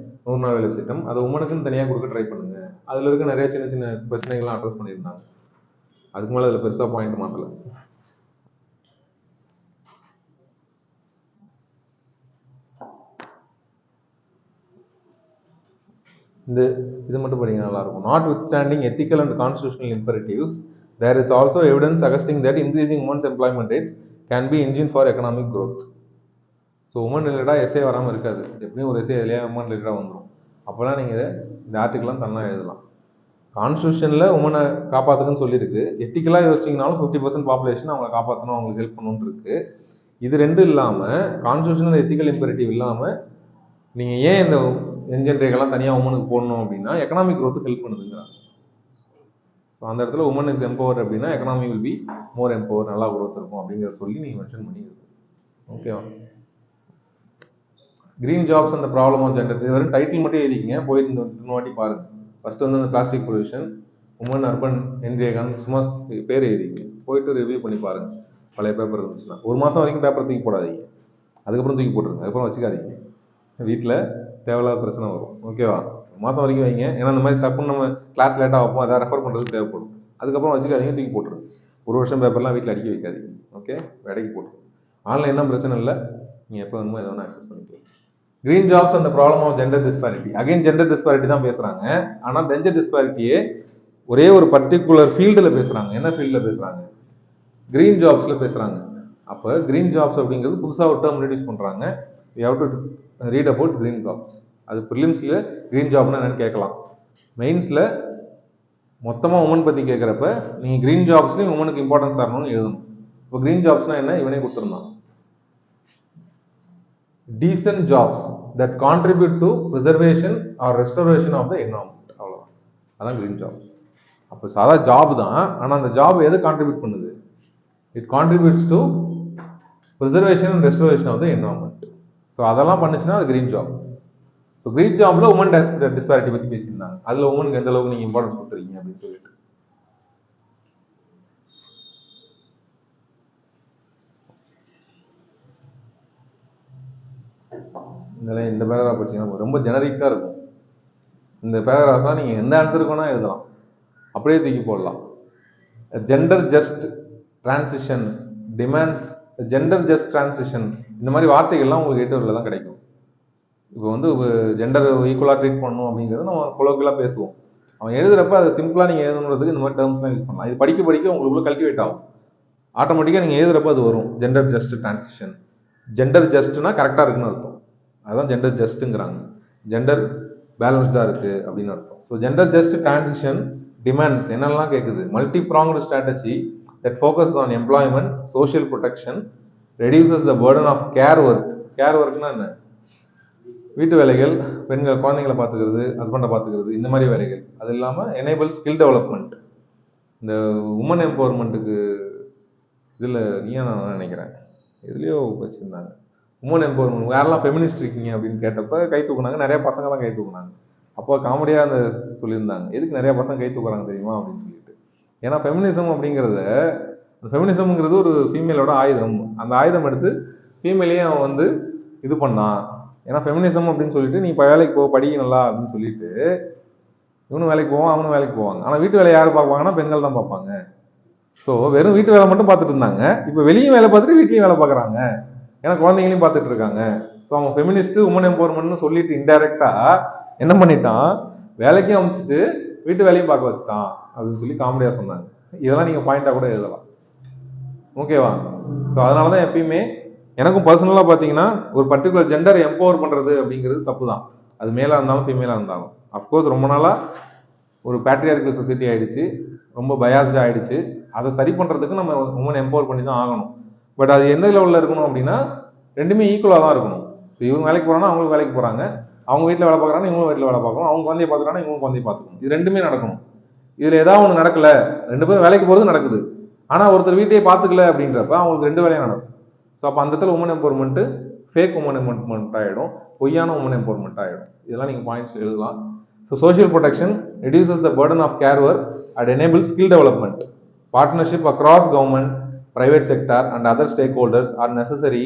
100 நாள் வேலை திட்டம், அதை உமனுக்குன்னு தனியாக கொடுக்க ட்ரை பண்ணுங்க. அதில் இருக்க நிறைய சின்ன சின்ன பிரச்சனைகள்லாம் அட்ரஸ் பண்ணியிருந்தாங்க. அதுக்கு மேலே அதில் பெருசாக பாயிண்ட் மாற்றலை. இந்த இது மட்டும் படிங்க நல்லாயிருக்கும். Notwithstanding ethical and constitutional imperatives, there is also evidence suggesting that increasing women's employment rates can be engine for economic growth. So women ரிலேட்டாக எஸ்ஏ வராமல் இருக்காது, எப்படியும் ஒரு எஸ்ஏ இல்லையா உமன் ரிலேட்டாக வந்துடும். அப்போலாம் நீங்கள் இந்த ஆர்டிக்கெலாம் தனியாக எழுதலாம். கான்ஸ்டியூஷனில் உமனை காப்பாற்றுக்குன்னு சொல்லியிருக்கு, எத்திக்கலாக யோசிச்சிங்கனாலும் 50% பாப்புலேஷன் அவங்களை காப்பாற்றணும், அவங்களுக்கு ஹெல்ப் பண்ணணுன்னு இருக்குது. இது ரெண்டும் இல்லாமல், கான்ஸ்டியூஷனல் எத்திக்கல் இம்பெரேட்டிவ் இல்லாமல் நீங்கள் ஏன் இந்த என்ஜின் ரேகெல்லாம் தனியாக உமனுக்கு போடணும் அப்படின்னா, எக்கனாமிக் க்ரோத்துக்கு ஹெல்ப் பண்ணுதுங்கிறாங்க. ஸோ அந்த இடத்துல உமன் இஸ் எம்பவர் அப்படின்னா economy will be more empower, நல்லா க்ரோத் இருக்கும் அப்படிங்கிறத சொல்லி நீங்கள் மென்ஷன் பண்ணியிருக்கு. ஓகேவா? கிரீன் ஜாப்ஸ் அந்த ப்ராப்ளம் ஆஃப் ஜெண்டர், இது வரும் டைட்டில் மட்டும் எழுதிக்கிங்க, போயிட்டு இந்த வாட்டி பாருங்கள். ஃபர்ஸ்ட் வந்து அந்த பிளாஸ்டிக் பொல்யூஷன், உமன் அர்பன் என்ரேகான்னு சும்மா பேர் எழுதிங்க, போயிட்டு ரிவ்யூ பண்ணி பாருங்கள். பழைய பேப்பர் இருந்துச்சுன்னா 1 மாதம் வரைக்கும் பேப்பர் தூக்கி போடாதீங்க, அதுக்கப்புறம் தூக்கி போட்டுருங்க, அதுக்கப்புறம் வச்சுக்காதீங்க, வீட்டில் தேவையில்லாத பிரச்சனை வரும். ஓகேவா? 1 மாதம் வரைக்கும் வைங்க, ஏன்னா இந்த மாதிரி தப்புன்னு நம்ம கிளாஸ் லேட்டாக வைப்போம், அதை ரெஃபர் பண்ணுறதுக்கு தேவைப்படும். அதுக்கப்புறம் வச்சுக்காதீங்க, தூக்கி போட்டுருங்க. 1 வருஷம் பேப்பர்லாம் வீட்டில் அடிக்க வைக்காதீங்க. ஓகே, இடைக்கு போட்டுருங்க. ஆன்லைன் என்ன பிரச்சனை இல்லை, நீங்கள் எப்போ வேணுமோ எதை வேணால் ஆக்சஸ் பண்ணிக்கலாம். கிரீன் ஜாப்ஸ் அந்த problem of gender disparity, again gender disparity தான் பேசுகிறாங்க. ஆனால் ஜெண்டர் டிஸ்பாரிட்டியே ஒரே ஒரு பர்டிகுலர் ஃபீல்டில் பேசுகிறாங்க. என்ன ஃபீல்டில் பேசுகிறாங்க? கிரீன் ஜாப்ஸில் பேசுகிறாங்க. அப்போ கிரீன் ஜாப்ஸ் அப்படிங்கிறது புதுசாக ஒரு டேர்ம் இன்ட்ரோடியூஸ் பண்ணுறாங்க. We have to read about green jobs. அது ப்ரிலிம்ஸில் கிரீன் ஜாப்னா என்னன்னு கேட்கலாம், மெயின்ஸில் மொத்தமாக உமன் பற்றி கேட்குறப்ப நீங்கள் கிரீன் ஜாப்ஸ்லையும் உமனுக்கு இம்பார்ட்டன்ஸ் தரணும்னு எழுதணும். இப்போ கிரீன் ஜாப்ஸ்னால் என்ன, இவனே கொடுத்துருந்தான், decent jobs that contribute to preservation or restoration of the environment. அவ்வளோதான், அதான் green jobs. அப்போ சாதா ஜாப் தான், ஆனால் அந்த ஜாப் எது கான்ட்ரிபியூட் பண்ணுது? It contributes to preservation and restoration of the environment. So அதெல்லாம் பண்ணுச்சுன்னா அது green job. ஸோ green jobல உமன் டிஸ்பாரிட்டி பற்றி பேசியிருந்தாங்க. அதில் உமனுக்கு எந்த அளவுக்கு நீங்கள் இம்பார்ட்டன்ஸ் கொடுத்துருக்கீங்க அப்படின்னு சொல்லிட்டு. இந்த பேராகிராஃப் படிச்சீங்கன்னா ரொம்ப ஜெனரிக்காக இருக்கும். இந்த பேராகிராஃப் தான் நீங்கள் எந்த ஆன்சருக்கு வேணால் எழுதலாம், அப்படியே தூக்கி போடலாம். Gender just transition demands gender just transition, இந்த மாதிரி வார்த்தைகள்லாம் உங்களுக்கு எடிட்டோரியலில் தான் கிடைக்கும். இப்போ வந்து ஜெண்டர் ஈக்குவலாக ட்ரீட் பண்ணணும் அப்படிங்கிறது நம்ம கொலோக்கியலாக பேசுவோம். அவன் எழுதுறப்ப அதை சிம்பிளாக நீங்கள் எழுதணுன்றதுக்கு இந்த மாதிரி டேர்ம்ஸ்லாம் யூஸ் பண்ணலாம். இது படிக்க படிக்க உங்களுக்குள்ள கல்டிவேட் ஆகும். ஆட்டோமேட்டிக்காக நீங்கள் எழுதுறப்ப அது வரும். Gender just transition. ஜெண்டர் ஜஸ்ட்னா கரெக்டாக இருக்குன்னு அர்த்தம். அதுதான் ஜெண்டர் ஜஸ்ட்டுங்கிறாங்க. ஜெண்டர் பேலன்ஸ்டாக இருக்குது அப்படின்னு அர்த்தம். So gender just transition demands என்னெல்லாம் கேட்குது? Multi pronged strategy that focus on employment, social protection, reduces the burden of care work. Care ஒர்க்னா என்ன? வீட்டு வேலைகள், பெண்கள் குழந்தைங்களை பார்த்துக்கிறது, ஹஸ்பண்டை பார்த்துக்கிறது, இந்த மாதிரி வேலைகள். அது இல்லாமல் எனேபிள் ஸ்கில் டெவலப்மெண்ட். இந்த உமன் எம்பவர்மெண்ட்டுக்கு இதில் நான் நினைக்கிறேன் இதுலேயோ வச்சுருந்தாங்க உமன் எம்பவர்மெண்ட். யாரெல்லாம் ஃபெமினிஸ்ட் இருக்கீங்க அப்படின்னு கேட்டப்ப கை தூக்குனாங்க. நிறைய பசங்க தான் கை தூக்குனாங்க. அப்போ காமெடியாக அந்த சொல்லியிருந்தாங்க, எதுக்கு நிறைய பசங்க கை தூக்குறாங்க தெரியுமா அப்படின்னு சொல்லிட்டு. ஏன்னா ஃபெமினிசம் அப்படிங்கிறத, ஃபெமினிசம்ங்கிறது ஒரு ஃபீமேலோட ஆயுதம். அந்த ஆயுதம் எடுத்து ஃபீமேலையும் அவன் வந்து இது பண்ணான். ஏன்னா ஃபெமினிசம் அப்படின்னு சொல்லிட்டு நீ இப்போ வேலைக்கு போ, படிக்க நல்லா அப்படின்னு சொல்லிட்டு இவனும் வேலைக்கு போவான், அவனும் வேலைக்கு போவாங்க. ஆனால் வீட்டு வேலை யார் பார்ப்பாங்கன்னா பெண்கள் தான் பார்ப்பாங்க. ஸோ வெறும் வீட்டு வேலை மட்டும் பார்த்துட்டு இருந்தாங்க. இப்போ வெளியும் வேலை பார்த்துட்டு வீட்லையும் வேலை பார்க்குறாங்க. ஏன்னா குழந்தைங்களையும் பார்த்துட்டு இருக்காங்க. ஸோ அவன் ஃபெமினிஸ்ட், உமன் எம்பவர்மெண்ட்னு சொல்லிட்டு இன்டைரக்டா என்ன பண்ணிட்டான், வேலைக்கும் அமைச்சிட்டு வீட்டு வேலையும் பார்க்க வச்சுட்டான் அப்படின்னு சொல்லி காமெடியாக சொன்னாங்க. இதெல்லாம் நீங்கள் பாயிண்டாக கூட எழுதலாம். ஓகேவா? ஸோ அதனால தான் எப்பயுமே எனக்கும் பர்சனலாக பார்த்தீங்கன்னா ஒரு பர்டிகுலர் ஜெண்டர் எம்பவர் பண்ணுறது அப்படிங்கிறது தப்பு தான். அது மேலாக இருந்தாலும் ஃபீமேலாக இருந்தாலும். அஃப்கோர்ஸ் ரொம்ப நாளாக ஒரு பேட்ரியார்கல் சொசைட்டி ஆயிடுச்சு, ரொம்ப பயாஸ்டாக ஆயிடுச்சு. அதை சரி பண்ணுறதுக்கு நம்ம உமன் எம்பவர் பண்ணி தான் ஆகணும். பட் அது எந்த லெவலில் இருக்கணும் அப்படின்னா ரெண்டுமே ஈக்குவலாக தான் இருக்கணும். ஸோ இவங்க வேலைக்கு போகிறாங்கன்னா அவங்களுக்கு வேலைக்கு போகிறாங்க, அவங்க வீட்டில் வேலை பார்க்குறாங்க, இவங்களும் வீட்டில் வேலை பார்க்கணும், அவங்க குழந்தைய பார்த்துக்கிறாங்க, இவங்க குழந்தைய பார்த்துக்கணும். இது ரெண்டுமே நடக்கணும். இதில் ஏதாவது ஒன்று நடக்கல, ரெண்டு பேரும் வேலைக்கு போகிறது நடக்குது, ஆனால் ஒருத்தர் வீட்டையே பார்த்துக்கல அப்படின்றப்ப அவங்களுக்கு ரெண்டு வேலையும் நடக்கும். ஸோ அப்போ அந்த இடத்துல woman empowerment fake woman empowerment ஆகிடும், பொய்யான உமன் எம்பவர்மெண்ட் ஆகிடும். இதெல்லாம் நீங்கள் பாயிண்ட்ஸ் எழுதலாம். So social protection reduces the burden of care work and enables skill development. Partnership across government, private sector and other stakeholders are necessary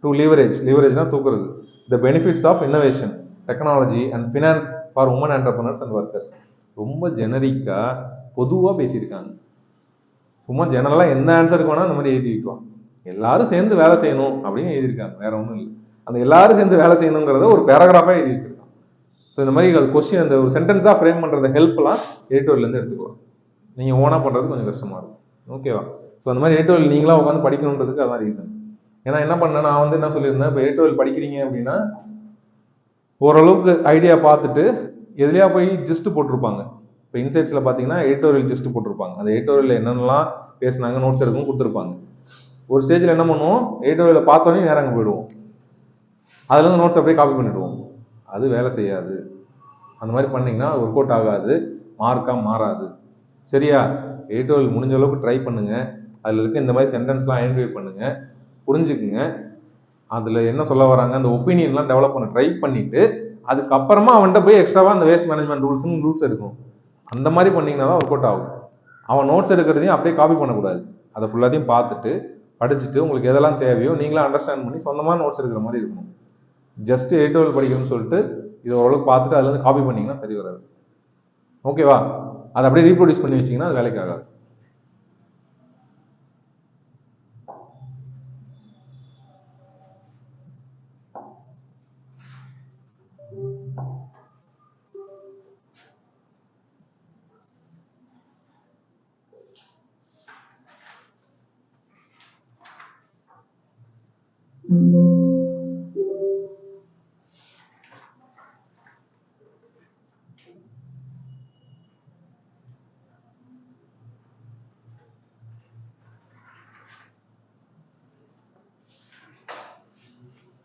to leverage-னா தூக்குறது, the benefits of innovation, technology and finance for women entrepreneurs and workers. ரொம்ப ஜெனரிக்காக பொதுவாக பேசியிருக்காங்க. சும்மா ஜெனரலாக எந்த ஆன்சருக்கு வேணால் இந்த மாதிரி எழுதி வைக்கலாம். எல்லாரும் சேர்ந்து வேலை செய்யணும் அப்படின்னு எழுதியிருக்காங்க, வேற ஒன்றும் இல்லை. அந்த எல்லாரும் சேர்ந்து வேலை செய்யணுங்கிறத ஒரு பேராகிராஃபாக எழுதி வச்சிருக்காங்க. ஸோ இந்த மாதிரி அது கொஸ்டின், அந்த ஒரு சென்டென்ஸாக ஃப்ரேம் பண்ணுறத ஹெல்ப்லாம் எடிட்டோரியல்லேருந்து எடுத்துக்கலாம். நீங்கள் ஓனாக பண்ணுறது கொஞ்சம் கஷ்டமாக இருக்கும். ஓகேவா? ஸோ அந்த மாதிரி எடிட்டோரியல் நீங்களாக உட்காந்து படிக்கணுன்றதுக்கு அதான் ரீசன். ஏன்னா என்ன பண்ணேன், நான் வந்து என்ன சொல்லியிருந்தேன், இப்போ எடிட்டோரியல் படிக்கிறீங்க அப்படின்னா ஓரளவுக்கு ஐடியா பார்த்துட்டு எதுலையா போய் ஜிஸ்ட் போட்டிருப்பாங்க. இப்போ இன்சைட்ஸில் பார்த்தீங்கன்னா எடிட்டோரியல் ஜிஸ்ட் போட்டிருப்பாங்க. அந்த எடிட்டோரியலில் என்னென்னலாம் பேசினாங்க நோட்ஸ் எடுக்கும் கொடுத்துருப்பாங்க. ஒரு ஸ்டேஜில் என்ன பண்ணுவோம், எடிட்டோரியலை பார்த்தோன்னே நேரம் அங்கே போயிடுவோம், அதுலேருந்து நோட்ஸ் அப்படியே காப்பி பண்ணிவிடுவோம். அது வேலை செய்யாது. அந்த மாதிரி பண்ணிங்கன்னா ஒர்க் அவுட் ஆகாது, மார்க்காக மாறாது. சரியா? எடிட்டோரியல் முடிஞ்ச அளவுக்கு ட்ரை பண்ணுங்கள். அதில் இருக்க இந்த மாதிரி சென்டென்ஸ்லாம் ஐடென்டிஃபை பண்ணுங்கள், புரிஞ்சுக்குங்க. அதில் என்ன சொல்ல வராங்க அந்த ஒப்பீனியன்லாம் டெவலப் பண்ண ட்ரை பண்ணிவிட்டு அதுக்கப்புறமா அவன்கிட்ட போய் எக்ஸ்ட்ராவாக அந்த வேஸ்ட் மேனேஜ்மெண்ட் ரூல்ஸ் எடுக்கணும். அந்த மாதிரி பண்ணிங்கன்னா தான் ஒர்க் அவுட் ஆகும். அவன் நோட்ஸ் எடுக்கிறதையும் அப்படியே காப்பி பண்ணக்கூடாது. அதை ஃபுல்லாத்தையும் பார்த்துட்டு படிச்சுட்டு உங்களுக்கு எதெல்லாம் தேவையோ நீங்களாம் அண்டர்ஸ்டாண்ட் பண்ணி சொந்தமாக நோட்ஸ் எடுக்கிற மாதிரி இருக்கணும். ஜஸ்ட் எடிட்டோரியல் படிக்கணும்னு சொல்லிட்டு இதை ஓரளவுக்கு பார்த்துட்டு அதுலேருந்து காப்பி பண்ணிங்கன்னா சரி வராது. ஓகேவா? அதை அப்படியே ரீப்ரொடியூஸ் பண்ணி வச்சிங்கன்னா அது வேலைக்கு ஆகாது.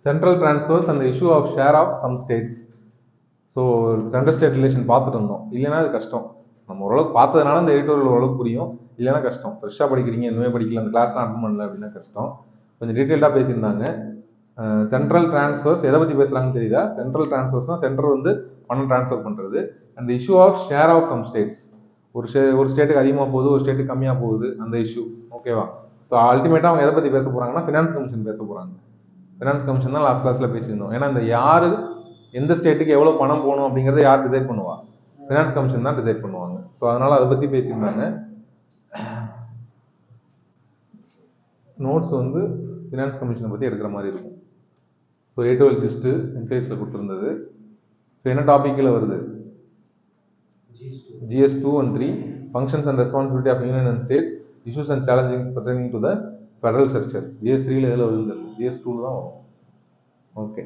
சென்ட்ரல் டிரான்ஸ்ஃபர்ஸ் அந்த issue of share of some states. So central state relation பார்த்துட்டு இருந்தோம். இல்லைன்னா அது கஷ்டம். நம்ம ஓரளவுக்கு பார்த்ததுனால அந்த எடிட்டோரியல் ஓரளவுக்கு புரியும், இல்லைன்னா கஷ்டம். ஃப்ரெஷ்ஷாக படிக்கிறீங்க, இன்னுமே படிக்கல, அந்த கிளாஸ்லாம் அட்டன் பண்ணல அப்படின்னா கஷ்டம். கொஞ்சம் டீட்டெயில்டாக பேசியிருந்தாங்க. சென்ட்ரல் டிரான்ஸ்ஃபர்ஸ் எதை பற்றி பேசுகிறாங்கன்னு தெரியுதா? சென்ட்ரல் டிரான்ஸ்ஃபர்ஸ்னால் சென்ட்ரல் வந்து பணம் டிரான்ஸ்ஃபர் பண்ணுறது. அந்த issue of share of some states, ஒரு ஸ்டேட்டுக்கு அதிகமாக போகுது, ஒரு ஸ்டேட்டுக்கு கம்மியாக போகுது, அந்த இஷ்யூ. ஓகேவா? ஸோ அல்டிமேட்டாக அவங்க எதை பற்றி பேச போகிறாங்கன்னா ஃபினான்ஸ் கமிஷன் பேச போகிறாங்க. ஃபினான்ஸ் கமிஷன் தான் லாஸ்ட் கிளாஸில் பேசியிருந்தோம். ஏன்னா இந்த யார் எந்த ஸ்டேட்டுக்கு எவ்வளோ பணம் போகணும் அப்படிங்கிறத யார் டிசைட் பண்ணுவா? ஃபினான்ஸ் கமிஷன் தான் டிசைட் பண்ணுவாங்க. ஸோ அதனால் அதை பற்றி பேசியிருந்தாங்க. நோட்ஸ் வந்து ஃபினான்ஸ் கமிஷனை பற்றி எடுக்கிற மாதிரி இருக்கும். ஸோ A12 ஜிஸ்ட்டு இன்சைட்ஸில் கொடுத்துருந்தது. ஸோ என்ன டாப்பிக்கில் வருது? GS 2 and 3 functions and responsibility of union and states, issues and challenges pertaining to the federal structure. GS 3ல எதில் வருது? GS 2 தான் வரும். ஓகே,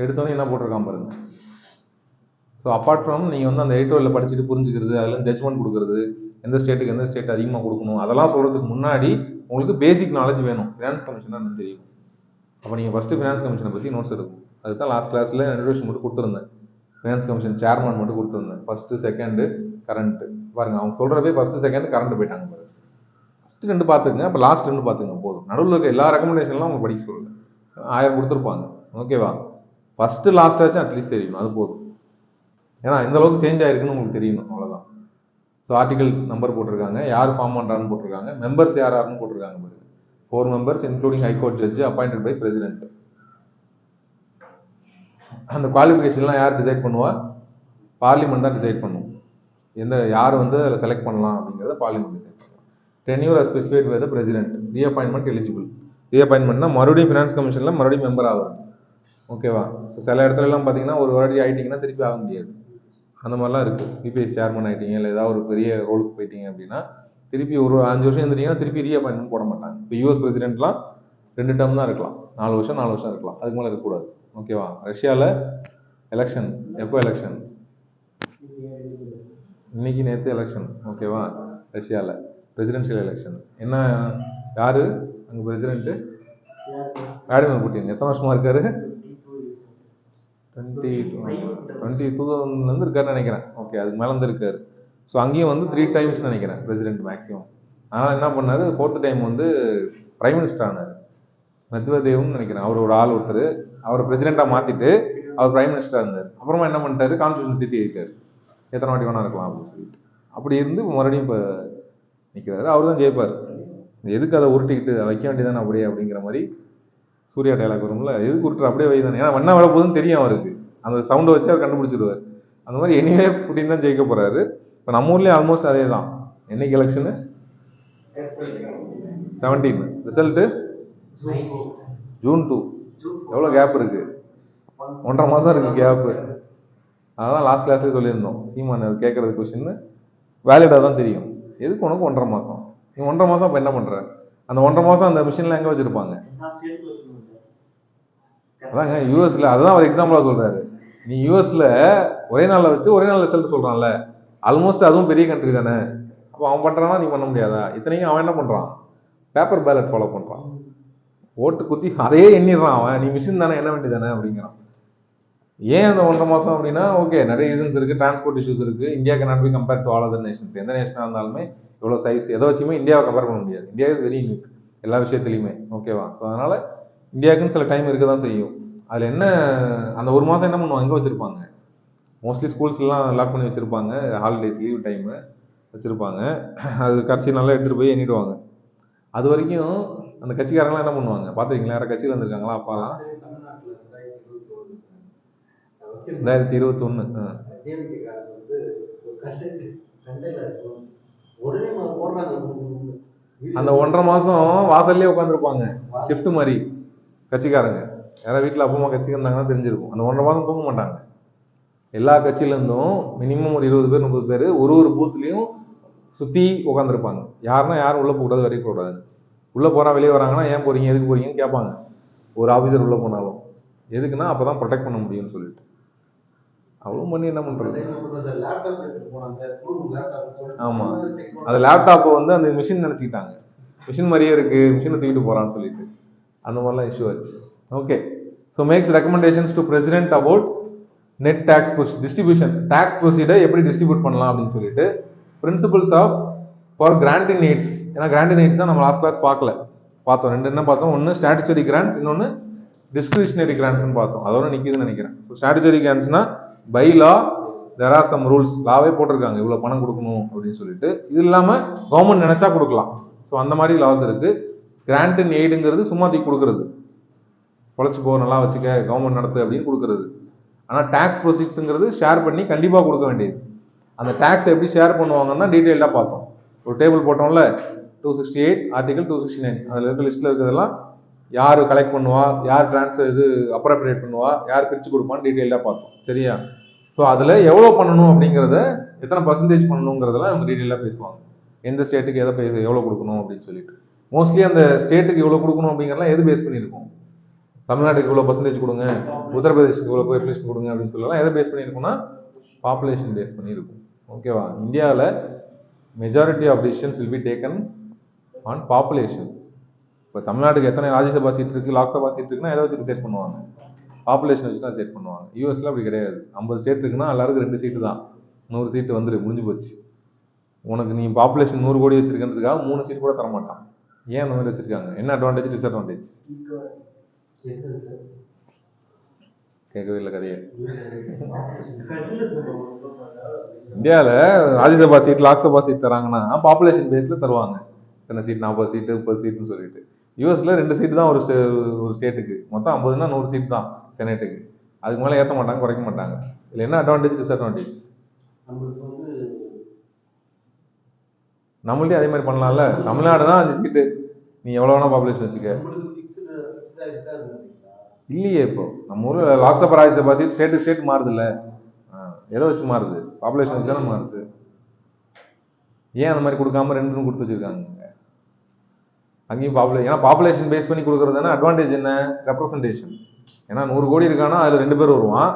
எடுத்தோன்னே என்ன போட்டிருக்கான் பாருங்க. ஸோ அப்பார்ட் ஃப்ரம் நீங்கள் வந்து அந்த A12 படிச்சுட்டு புரிஞ்சுக்கிறது, அதில் ஜட்ஜ்மெண்ட் கொடுக்குறது, எந்த ஸ்டேட்டுக்கு எந்த ஸ்டேட் அதிகமாக கொடுக்கணும், அதெல்லாம் சொல்கிறதுக்கு முன்னாடி உங்களுக்கு பேசிக் நாலேஜ் வேணும். ஃபினான்ஸ் கமிஷனாக என்னன்னு தெரியும். அப்போ நீங்கள் ஃபஸ்ட்டு ஃபினான்ஸ் கமிஷனை பற்றி நோட்ஸ் எடுக்கும். அதுதான் லாஸ்ட் கிளாஸில் இன்ட்ரோடக்ஷன் மட்டும் கொடுத்துருந்தேன். ஃபினான்ஸ் கமிஷன் சேர்மன் மட்டும் கொடுத்துருந்தேன். ஃபஸ்ட்டு செகண்டு கரண்ட்டு பாருங்கள். அவங்க சொல்கிறதே ஃபஸ்ட்டு செகண்ட் கரண்ட் போயிட்டாங்க பாருங்க. ஃபஸ்ட்டு 2 பார்த்துக்குங்க, அப்போ லாஸ்ட் 2 பார்த்துங்க போதும். நடுவில் இருக்க எல்லா ரெக்கமெண்டேஷன்லாம் அவங்க படிக்க சொல்லுங்கள். 1000 கொடுத்துருப்பாங்க. ஓகேவா? ஃபஸ்ட்டு லாஸ்ட்டாச்சும் அட்லீஸ்ட் தெரியணும், அது போதும். ஏன்னா இந்த அளவுக்கு சேஞ்ச் ஆயிருக்குன்னு உங்களுக்கு தெரியணும், அவ்வளோதான். ஸோ ஆர்டிகல் நம்பர் போட்டிருக்காங்க, யார் ஃபார்ம் பண்ணுறான்னு போட்டிருக்காங்க, மெம்பர்ஸ் யாருன்னு போட்டிருக்காங்க பாருங்க. 4 members including high court judge appointed by president. அந்த குவாலிஃபிகேஷன்லாம் யார் டிசைட் பண்ணுவா? பார்லிமெண்ட் தான் டிசைட் பண்ணும். யார் வந்து அதில் செலக்ட் பண்ணலாம் அப்படிங்கிறத பார்லிமெண்ட் டிசைட் பண்ணும். Tenure as specified by the president. Reappointment eligible. ரீஅப்பாயின்மெண்ட்னா மறுபடியும் ஃபினான்ஸ் கமிஷனில் மறுபடியும் மெம்பர் ஆகும். ஓகேவா? ஸோ சில இடத்துலலாம் பார்த்தீங்கன்னா ஒரு வாட்டி ஆகிட்டிங்கன்னா திருப்பி ஆக முடியாது. அந்த மாதிரிலாம் இருக்குது. பிபிஎஸ் சேர்மன் ஆகிட்டீங்க, இல்லை ஏதாவது ஒரு பெரிய ரோலுக்கு போயிட்டீங்க அப்படின்னா திருப்பி ஒரு 5 வருஷம் இருந்துட்டீங்கன்னா திருப்பி ரீஅப்பாயின்மெண்ட் போட மாட்டாங்க. இப்போ யூஎஸ் பிரசிடென்ட்லாம் 2 term தான் இருக்கலாம், 4 வருஷம் இருக்கலாம், அதுக்கு மேலே இருக்கக்கூடாது. ஓகேவா? ரஷ்யாவில் எலெக்ஷன் எப்போ? எலெக்ஷன் இன்னைக்கு, நேற்று எலெக்ஷன். ஓகேவா? ரஷ்யாவில் பிரசிடென்ஷியல் எலெக்ஷன். என்ன, யார் அங்கே பிரசிடென்ட்டு? Vladimir Putin. எத்தனை வருஷமா இருக்காரு? 2002 இருக்காருன்னு நினைக்கிறேன். ஓகே, அதுக்கு மேலே இருந்து இருக்காரு. ஸோ அங்கேயும் வந்து 3 times நினைக்கிறேன் பிரசிடென்ட் மேக்ஸிமம். ஆனால் என்ன பண்ணாரு, 4th time வந்து பிரைம் மினிஸ்டர் ஆனார். மெத்வதேவ்னு நினைக்கிறேன், அவர் ஒரு ஆள் ஒருத்தர். அவரை பிரசிடெண்ட்டாக மாற்றிட்டு அவர் பிரைம் மினிஸ்டராக இருந்தார். அப்புறமா என்ன பண்ணிட்டாரு, கான்ஸ்டியூஷன் திருத்தி எழுதிட்டார், எத்தனை வாட்டி வேணா இருக்கலாம் அப்படின்னு சொல்லிட்டு. அப்படி இருந்து மறுபடியும் இப்போ நிற்கிறாரு. அவர் தான் ஜெயிப்பார். எதுக்கு அதை உருட்டிக்கிட்டு வைக்க வேண்டியதானே அப்படியே அப்படிங்கிற மாதிரி சூர்யா டைலாக் வரும்ல, எதுக்கு உருட்டுற அப்படியே வைதானே. ஏன்னா வண்ணா விட போதுன்னு தெரியும் அவருக்கு, அந்த சவுண்டை வச்சு அவர் கண்டுபிடிச்சிடுவார். அந்த மாதிரி எனிவே புட்டின் தான் ஜெயிக்க போகிறாரு. இப்போ நம்ம ஊர்லேயும் ஆல்மோஸ்ட் அதே தான். என்னைக்கு எலெக்ஷனு? 17. Result June 2. எவ்வளோ கேப் இருக்குது? 1.5 மாதம் இருக்குது கேப்பு. அதான் லாஸ்ட் கிளாஸ்லேயே சொல்லியிருந்தோம். சீமான் கேட்குறது கொஸ்டின் வேலிடாக தான் தெரியும். எதுக்கு உனக்கு 1.5 மாதம்? நீ 1.5 மாதம் இப்போ என்ன பண்ணுற? அந்த 1.5 மாதம் அந்த மிஷினில் எங்கே வச்சுருப்பாங்க? அதாங்க யூஎஸில். அதுதான் அவர் எக்ஸாம்பிளாக சொல்கிறாரு. நீ யூஎஸில் ஒரே நாளில் வச்சு ஒரே நாள் ரிசல்ட் சொல்கிறான்ல, ஆல்மோஸ்ட் அதுவும் பெரிய கண்ட்ரி தானே. அப்போ அவன் பண்ணுறான்னா நீ பண்ண முடியாதா? இத்தனைக்கும் அவன் என்ன பண்ணுறான்? பேப்பர் பேலட் ஃபாலோ பண்ணுறான். ஓட்டு குத்தி அதையே எண்ணிடுறான் அவன். நீ மிஷின் தானே, என்ன வேண்டி தானே அப்படிங்கிறான். ஏன் அந்த 1.5 மாதம் அப்படின்னா, ஓகே நிறைய ரீசன்ஸ் இருக்குது. டிரான்ஸ்போர்ட் இஷ்யூஸ் இருக்குது. India cannot be compare to all other Nations. எந்த நேஷனாக இருந்தாலுமே இவ்வளோ சைஸ் எதை வச்சுமே இந்தியாவை கம்பேர் பண்ண முடியாது. இந்தியா இஸ் வெரி யூனிக் எல்லா விஷயத்துலையுமே. ஓகேவா? ஸோ அதனால் இந்தியாவுக்குன்னு சில டைம் இருக்க தான் செய்யும். அதில் என்ன, அந்த 1 மாதம் என்ன பண்ணுவாங்க, எங்கே வச்சுருப்பாங்க? மோஸ்ட்லி ஸ்கூல்ஸ்லாம் லாக் பண்ணி வச்சுருப்பாங்க. ஹாலிடேஸ் லீவ் டைமு வச்சுருப்பாங்க. அது கடைசி நல்லா எடுத்துகிட்டு போய் எண்ணிடுவாங்க. அது வரைக்கும் அந்த கட்சிக்காரங்களாம் என்ன பண்ணுவாங்க பார்த்துருக்கீங்களா? யாரும் கட்சியில் இருந்திருக்காங்களா அப்பாலாம்? 2021. அந்த 1.5 மாதம் வாசல்லே உட்காந்துருப்பாங்க, ஷிஃப்ட் மாதிரி கட்சிக்காரங்க. யாராவது வீட்டில் அப்பா அம்மா கட்சிக்கு இருந்தாங்கன்னா தெரிஞ்சிருக்கும். அந்த 1.5 மாதம் தூங்க மாட்டாங்க. எல்லா கட்சியிலேருந்தும் மினிமம் ஒரு 20 பேர் 30 பேர் ஒரு பூத்துலேயும் சுற்றி உட்காந்துருப்பாங்க. யாரும் உள்ளே போகக்கூடாது, வரைக்கும் போகக்கூடாது. உள்ளே போகிறா வெளியே வராங்கன்னா ஏன் போகிறீங்க, எதுக்கு போகிறீங்கன்னு கேட்பாங்க. ஒரு ஆஃபீஸர் உள்ளே போனாலும் எதுக்குன்னா அப்போ தான் ப்ரொடெக்ட் பண்ண முடியும்னு சொல்லிட்டு. அவ்வளோ பண்ணி என்ன பண்ணுறது? ஆமாம், அது லேப்டாப்பை வந்து அந்த மிஷின் நினச்சிக்கிட்டாங்க. மிஷின் மாதிரியே இருக்குது, மிஷினை தூக்கிட்டு போகிறான்னு சொல்லிட்டு அந்த மாதிரிலாம் இஷ்யூ ஆச்சு. Okay, so makes recommendations to president about net tax distribution, tax proceeds எப்படி டிஸ்ட்ரிபியூட் பண்ணலாம் அப்படின்னு சொல்லிட்டு, principles of for granting aids. ஏன்னா கிராண்டிங் எய்ட்ஸ் தான் நம்ம லாஸ்ட் கிளாஸ் பார்த்தோம். 2 என்ன பார்த்தோம்? ஒன்று ஸ்டாட்டுட்டரி கிராண்ட்ஸ், இன்னொன்று டிஸ்கிரிஷனரி கிராண்ட்ஸ்னு பார்த்தோம். அதோட நிற்கிதுன்னு நினைக்கிறேன். ஸோ ஸ்டாட்டுட்டரி கிராண்ட்ஸ்னா by law there are some rules, லாவே போட்டிருக்காங்க இவ்வளோ பணம் கொடுக்கணும் அப்படின்னு சொல்லிட்டு. இது இல்லாமல் கவர்மெண்ட் நினைச்சா கொடுக்கலாம். ஸோ அந்த மாதிரி லாஸ் இருக்குது. கிராண்ட் அண்ட் எய்டுங்கிறது சும்மா தூக்கி கொடுக்குறது, பொழைச்சி போ நல்லா வச்சுக்க கவர்மெண்ட் நடத்து அப்படின்னு கொடுக்குறது. ஆனால் டேக்ஸ் ப்ரொசீட்ஸுங்கிறது ஷேர் பண்ணி கண்டிப்பாக கொடுக்க வேண்டியது. அந்த டேக்ஸை எப்படி ஷேர் பண்ணுவாங்கன்னா டீட்டெயிலாக பார்த்தோம். ஒரு டேபிள் போட்டோம்ல, 268 ஆர்டிகல் 269 அதில் இருக்க லிஸ்ட்டில் இருக்கிறதெல்லாம் யார் கலெக்ட் பண்ணுவா, யார் ட்ரான்ஸ்ஃபர் இது அப்ராப்ரியேட் பண்ணுவா, யார் பிரித்து கொடுப்பான்னு டீட்டெயிலாக பார்த்தோம். சரியா? ஸோ அதில் எவ்வளோ பண்ணணும் அப்படிங்கிறத, எத்தனை பர்சன்டேஜ் பண்ணணுங்கிறதெல்லாம் அவங்க டீட்டெயிலாக பேசுவாங்க. எந்த ஸ்டேட்டுக்கு எவ்வளோ கொடுக்கணும் அப்படின்னு சொல்லிட்டு. மோஸ்ட்லி அந்த ஸ்டேட்டுக்கு இவ்வளோ கொடுக்கணும் அப்படிங்கிறலாம் எது பேஸ் பண்ணியிருக்கோம்? தமிழ்நாட்டுக்கு இவ்வளோ பர்சன்டேஜ் கொடுங்க, உத்தரப்பிரதேசுக்கு இவ்வளோ பாப்புலேஷன் கொடுங்க அப்படின்னு சொல்லலாம். எதை பேஸ் பண்ணியிருக்கோம்னா பாப்புலேஷன் பேஸ் பண்ணியிருக்கும். ஓகேவா? இந்தியாவில் majority of decisions will be taken on population. இப்போ தமிழ்நாட்டுக்கு எத்தனை ராஜ்யசபா சீட் இருக்குது, லாக்சபா சீட் இருக்குன்னா எதை வச்சு செட் பண்ணுவாங்க? பாப்புலேஷன் வச்சு தான் செட் பண்ணுவாங்க. யூஎஸ்ல அப்படி கிடையாது. 50 ஸ்டேட் இருக்குன்னா எல்லாருக்கும் 2 சீட்டு தான். 100 சீட்டு வந்துடு, முடிஞ்சு போச்சு. உனக்கு நீ பாப்புலேஷன் 100 கோடி வச்சிருக்கிறதுக்காக 3 சீட் கூட தரமாட்டான். ஏன் அந்த மாதிரி வச்சிருக்காங்க? என்ன அட்வான்டேஜ், டிஸ்அட்வான்டேஜ்? கேட்கவே இல்லை கதையை. இந்தியாவில் ராஜ்யசபா சீட், லாக்சபா சீட் தராங்கன்னா பாப்புலேஷன் பேஸில் தருவாங்க. எத்தனை சீட்? 40 சீட்டு, 30 சீட்டுன்னு சொல்லிட்டு. யூஎஸ்ல 2 சீட்டு தான் ஒரு ஸ்டேட்டுக்கு. மொத்தம் 50னா 100 சீட் தான் செனட்டுக்கு. அதுக்கு மேலே ஏற்ற மாட்டாங்க, குறைக்க மாட்டாங்க. இதில் என்ன அட்வான்டேஜ், டிஸ்அட்வான்டேஜ்? நம்மள்டே அதே மாதிரி பண்ணலாம்ல. தமிழ்நாடுனா 5 சீட்டு, நீ எவ்வளோ வேணா பாப்புலேஷன் வச்சுக்க. இல்லையே, இப்போ நம்ம ஊரில் லாக்சபா ராஜ்யசபா சீட் ஸ்டேட் மாறுது இல்லை? எதை வச்சு மாறுது? பாப்புலேஷன் வச்சு தானே மாறுது. ஏன் அந்த மாதிரி கொடுக்காம 2 கொடுத்து வச்சிருக்காங்க அங்கேயும்? ஏன்னா பாப்புலேஷன் பேஸ் பண்ணி கொடுக்குறதுனா அட்வான்டேஜ் என்ன? ரெப்ரசன்டேஷன். ஏன்னா 100 கோடி இருக்கானா அதில் 2 பேர் வருவான்,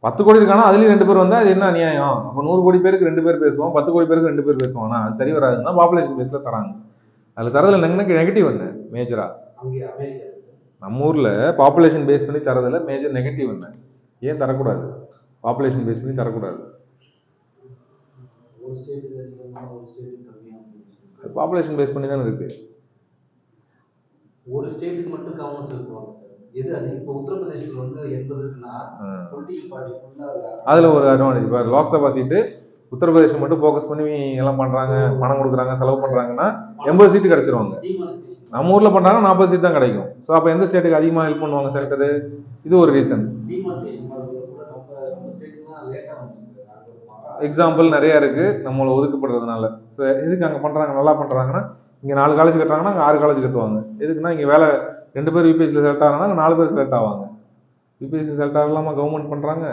10 கோடி இருக்கானா அதுலேயும் 2 பேர் வந்தால் அது என்ன அநியாயம்? அப்போ 100 கோடி பேருக்கு 2 பேர் பேசுவோம், 10 கோடி பேருக்கு 2 பேர் பேசுவானா? அது சரி வராதுன்னா பாப்புலேஷன் பேஸில் தராங்க. அதில் தரதில் நெகட்டிவ் என்ன மேஜரா? நம்ம ஊரில் பாப்புலேஷன் பேஸ் பண்ணி தரதில் மேஜர் நெகட்டிவ் என்ன? ஏன் தரக்கூடாது? பாப்புலேஷன் பேஸ் பண்ணி தரக்கூடாது. அது பாப்புலேஷன் பேஸ் பண்ணி தானே இருக்கு. ஒரு ஸ்டேட்டுக்கு மட்டும் கவனம் செலுத்துவாங்க சார். எது அது? இப்போ உத்தரப்பிரதேசத்தில் வந்து 80 இருக்குன்னா பொலிட்டிக்கல் பார்ட்டி ஃபுல்லாக அதில் ஒரு அட்வான்டேஜ். இப்போ லோக்சபா சீட்டு உத்தரப்பிரதேசம் மட்டும் ஃபோக்கஸ் பண்ணி எல்லாம் பண்ணுறாங்க, பணம் கொடுக்குறாங்க, செலவு பண்ணுறாங்கன்னா 80 சீட்டு கிடச்சிருவாங்க. நம்ம ஊரில் பண்ணுறாங்க 40 சீட் தான் கிடைக்கும். ஸோ அப்போ எந்த ஸ்டேட்டுக்கு அதிகமாக ஹெல்ப் பண்ணுவாங்க சென்டரு? இது ஒரு ரீசன். எக்ஸாம்பிள் நிறைய இருக்கு நம்மளை ஒதுக்கப்படுறதுனால. ஸோ எதுக்கு அங்கே பண்ணுறாங்க, நல்லா பண்ணுறாங்கன்னா, இங்கே 4 காலேஜ் கட்டுறாங்கன்னா அங்கே 6 காலேஜ் கட்டுவாங்க. எதுக்குன்னா இங்கே வேலை 2 பேர் யூபிஎஸ்சியில் செலக்ட் ஆகிறாங்கன்னா அங்கே 4 பேர் செலக்ட் ஆவாங்க. யூபிஎஸ்சி செலக்ட் ஆகலாமா கவர்மெண்ட் பண்ணுறாங்க?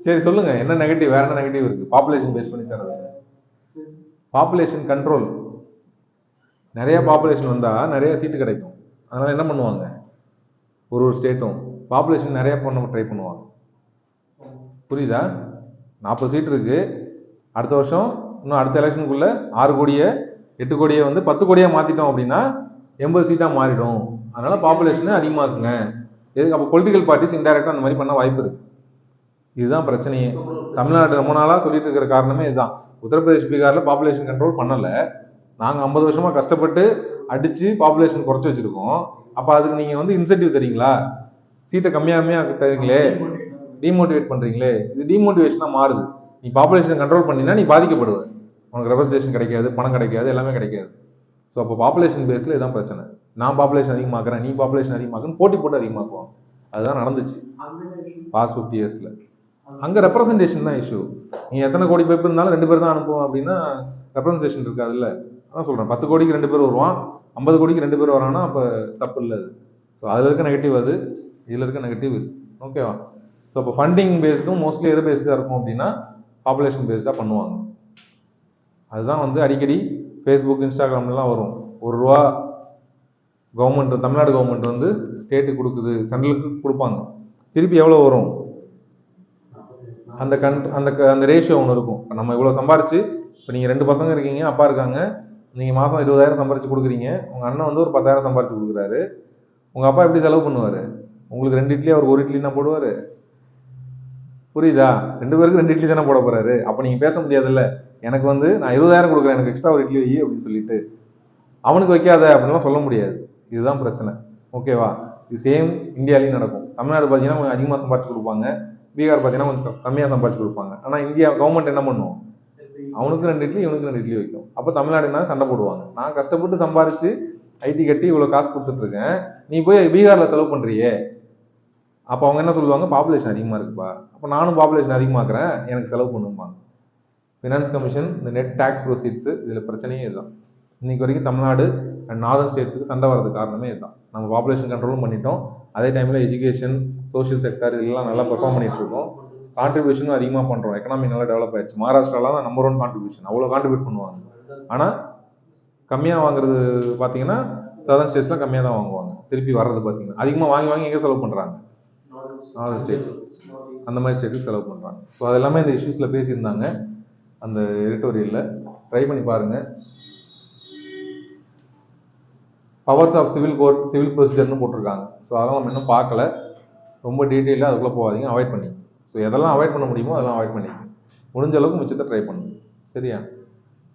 சரி சொல்லுங்க, என்ன நெகட்டிவ்? வேற என்ன நெகட்டிவ் இருக்கு பாப்புலேஷன் பேஸ் பண்ணி தரது? Population control. நிறைய பாப்புலேஷன் வந்தால் நிறைய சீட்டு கிடைக்கும். அதனால என்ன பண்ணுவாங்க, ஒரு ஸ்டேட்டும் பாப்புலேஷன் நிறைய பண்ண ட்ரை பண்ணுவாங்க. புரியுதா? 40 சீட் இருக்கு. அடுத்த வருஷம் இன்னும் அடுத்த எலெக்ஷனுக்குள்ள 6 கோடியை 8 கோடியை வந்து 10 கோடியா மாத்திட்டோம் அப்படின்னா 80 சீட்டா மாறிடும். அதனால பாப்புலேஷனை அதிகமாக்குங்க. எதுக்கு? அப்போ பொலிட்டிக்கல் பார்ட்டிஸ் இன்டைரக்டா அந்த மாதிரி பண்ண வாய்ப்பு இருக்கு. இதுதான் பிரச்சனையே. தமிழ்நாடு ரொம்ப நாளா சொல்லிட்டு இருக்கிற காரணமே இதுதான். உத்தரப்பிரதேஷ், பீகார்ல பாப்புலேஷன் கண்ட்ரோல் பண்ணல. நாங்க 50 வருஷமா கஷ்டப்பட்டு அடிச்சு பாப்புலேஷன் குறைச்சி வச்சிருக்கோம். அப்ப அதுக்கு நீங்க வந்து இன்சென்டிவ் தரீங்களா? சீட்டை கம்மியா தரீங்களே, டிமோட்டிவேட் பண்றீங்களே. இது டிமோட்டிவேஷனா மாறுது. நீ பாப்புலேஷன் கண்ட்ரோல் பண்ணினா நீ பாதிக்கப்படுவ. உனக்கு ரெப்ரசன்டேஷன் கிடைக்காது, பணம் கிடைக்காது, எல்லாமே கிடைக்காது. ஸோ அப்போ பாப்புலேஷன் பேஸில் இதான் பிரச்சனை. நான் பாப்புலேஷன் அதிகமாக்குறேன், நீ பாப்புலேஷன் அதிகமாக்குன்னு போட்டி போட்டு அதிகமாக்குவாங்க. அதுதான் நடந்துச்சு பாஸ்ட் 50 இயர்ஸில். அங்கே ரெப்ரசன்டேஷன் தான் இஷ்யூ. நீ எத்தனை கோடி பேர் இருந்தாலும் 2 பேர் தான் அனுப்புவோம் அப்படின்னா ரெப்ரசன்டேஷன் இருக்காதுல்ல. அதான் சொல்கிறேன், 10 கோடிக்கு 2 பேர் வருவான், 50 கோடிக்கு 2 பேர் வரான்னா அப்போ தப்பு இல்லை அது. ஸோ அதில் இருக்க நெகட்டிவ் அது, இதில் இருக்க நெகட்டிவ் இது. ஓகேவா? ஸோ இப்போ ஃபண்டிங் பேஸ்டும் மோஸ்ட்லி எது பேஸ்டாக இருக்கும் அப்படின்னா பாப்புலேஷன் பேஸ்டாக பண்ணுவாங்க. அதுதான் வந்து அடிக்கடி ஃபேஸ்புக், இன்ஸ்டாகிராம்லாம் வரும். ₹1 கவர்மெண்ட், தமிழ்நாடு கவர்மெண்ட் வந்து ஸ்டேட்டுக்கு கொடுக்குது, சென்ட்ரலுக்கு கொடுப்பாங்க. திருப்பி எவ்வளோ வரும்? அந்த ரேஷியோ ஒன்று இருக்கும். இப்போ நம்ம இவ்வளோ சம்பாரிச்சு, இப்போ நீங்கள் 2 பசங்க இருக்கீங்க, அப்பா இருக்காங்க, நீங்கள் மாதம் 20,000 சம்பாரிச்சு கொடுக்குறீங்க. உங்கள் அண்ணன் வந்து ஒரு 10,000 சம்பாரிச்சு கொடுக்குறாரு. உங்கள் அப்பா எப்படி செலவு பண்ணுவார்? உங்களுக்கு 2 இட்லி, அவர் 1 இட்லினா போடுவார்? புரியுதா? 2 பேருக்கு 2 இட்லி தானே போட போறாரு. அப்போ நீங்கள் பேச முடியாதுல்ல, எனக்கு வந்து நான் 20,000 கொடுக்குறேன், எனக்கு எக்ஸ்ட்ரா 1 இட்லி வை அப்படின்னு சொல்லிட்டு. அவனுக்கு வைக்காத அப்படின்லாம் சொல்ல முடியாது. இதுதான் பிரச்சனை. ஓகேவா? இது சேம் இந்தியாலையும் நடக்கும். தமிழ்நாடு பார்த்தீங்கன்னா கொஞ்சம் அதிகமாக சம்பாரிச்சு கொடுப்பாங்க, பீகார் பார்த்தீங்கன்னா கொஞ்சம் கம்மியாக சம்பாரிச்சு கொடுப்பாங்க. ஆனால் இந்தியா கவர்மெண்ட் என்ன பண்ணும்? அவனுக்கு 2 இட்லி, இவனுக்கு 2 இட்லி வைக்கும். அப்போ தமிழ்நாடுனா சண்டை போடுவாங்க. நான் கஷ்டப்பட்டு சம்பாரிச்சு ஐடி கட்டி இவ்வளோ காசு கொடுத்துட்டு இருக்கேன், நீ போய் பீகாரில் செலவு பண்ணுறியே. அப்போ அவங்க என்ன சொல்லுவாங்க? பாப்புலேஷன் அதிகமாக இருக்குப்பா, அப்போ நானும் பாப்புலேஷன் அதிகமாக்குறேன், எனக்கு செலவு பண்ணுவாங்க. ஃபினான்ஸ் கமிஷன், இந்த நெட் டேக்ஸ் ப்ரொசீட்ஸு, இதில் பிரச்சனையே இதுதான். இன்னைக்கு வரைக்கும் தமிழ்நாடு அண்ட் நார்தன் ஸ்டேட்ஸுக்கு சண்டை வரதுக்கு காரணமே இதுதான். நம்ம பாப்புலேஷன் கண்ட்ரோலும் பண்ணிட்டோம், அதே டைமில் எஜுகேஷன், சோஷியல் செக்டர் இதெல்லாம் நல்லா பெர்ஃபார்ம் பண்ணிட்டு இருக்கோம். கான்ட்ரிபியூஷனும் அதிகமாக பண்ணுறோம். எக்கனாமி நல்லா டெவலப் ஆயிடுச்சு. மகாராஷ்டிராலாம் தான் நம்பர் 1 கான்ட்ரிபியூஷன், அவ்வளோ கான்ட்ரிபியூட் பண்ணுவாங்க. ஆனால் கம்மியாக வாங்குறது பார்த்தீங்கன்னா சதர்ன் ஸ்டேட்ஸ்லாம் கம்மியாக தான் வாங்குவாங்க. திருப்பி வர்றது பார்த்தீங்கன்னா அதிகமாக வாங்கி வாங்கி எங்கே செலவு பண்ணுறாங்க? நார்தன் ஸ்டேட்ஸ், அந்த மாதிரி ஸ்டேட்டுக்கு செலவு பண்ணுறாங்க. ஸோ அது எல்லாமே இந்த இஷ்யூஸில் பேசியிருந்தாங்க அந்த எடிட்டோரியலில். ட்ரை பண்ணி பாருங்கள். Powers of civil court, civil ப்ரொசீஜர்னு போட்டிருக்காங்க. ஸோ அதெல்லாம் நம்ம இன்னும் பார்க்கல. ரொம்ப டீட்டெயிலாக அதுக்குள்ளே போகாதீங்க, அவாய்ட் பண்ணி. ஸோ எதெல்லாம் அவாய்ட் பண்ண முடியுமோ அதெல்லாம் அவாய்ட் பண்ணிங்க. முடிஞ்ச அளவுக்கு மிச்சத்தை ட்ரை பண்ணுங்க. சரியா?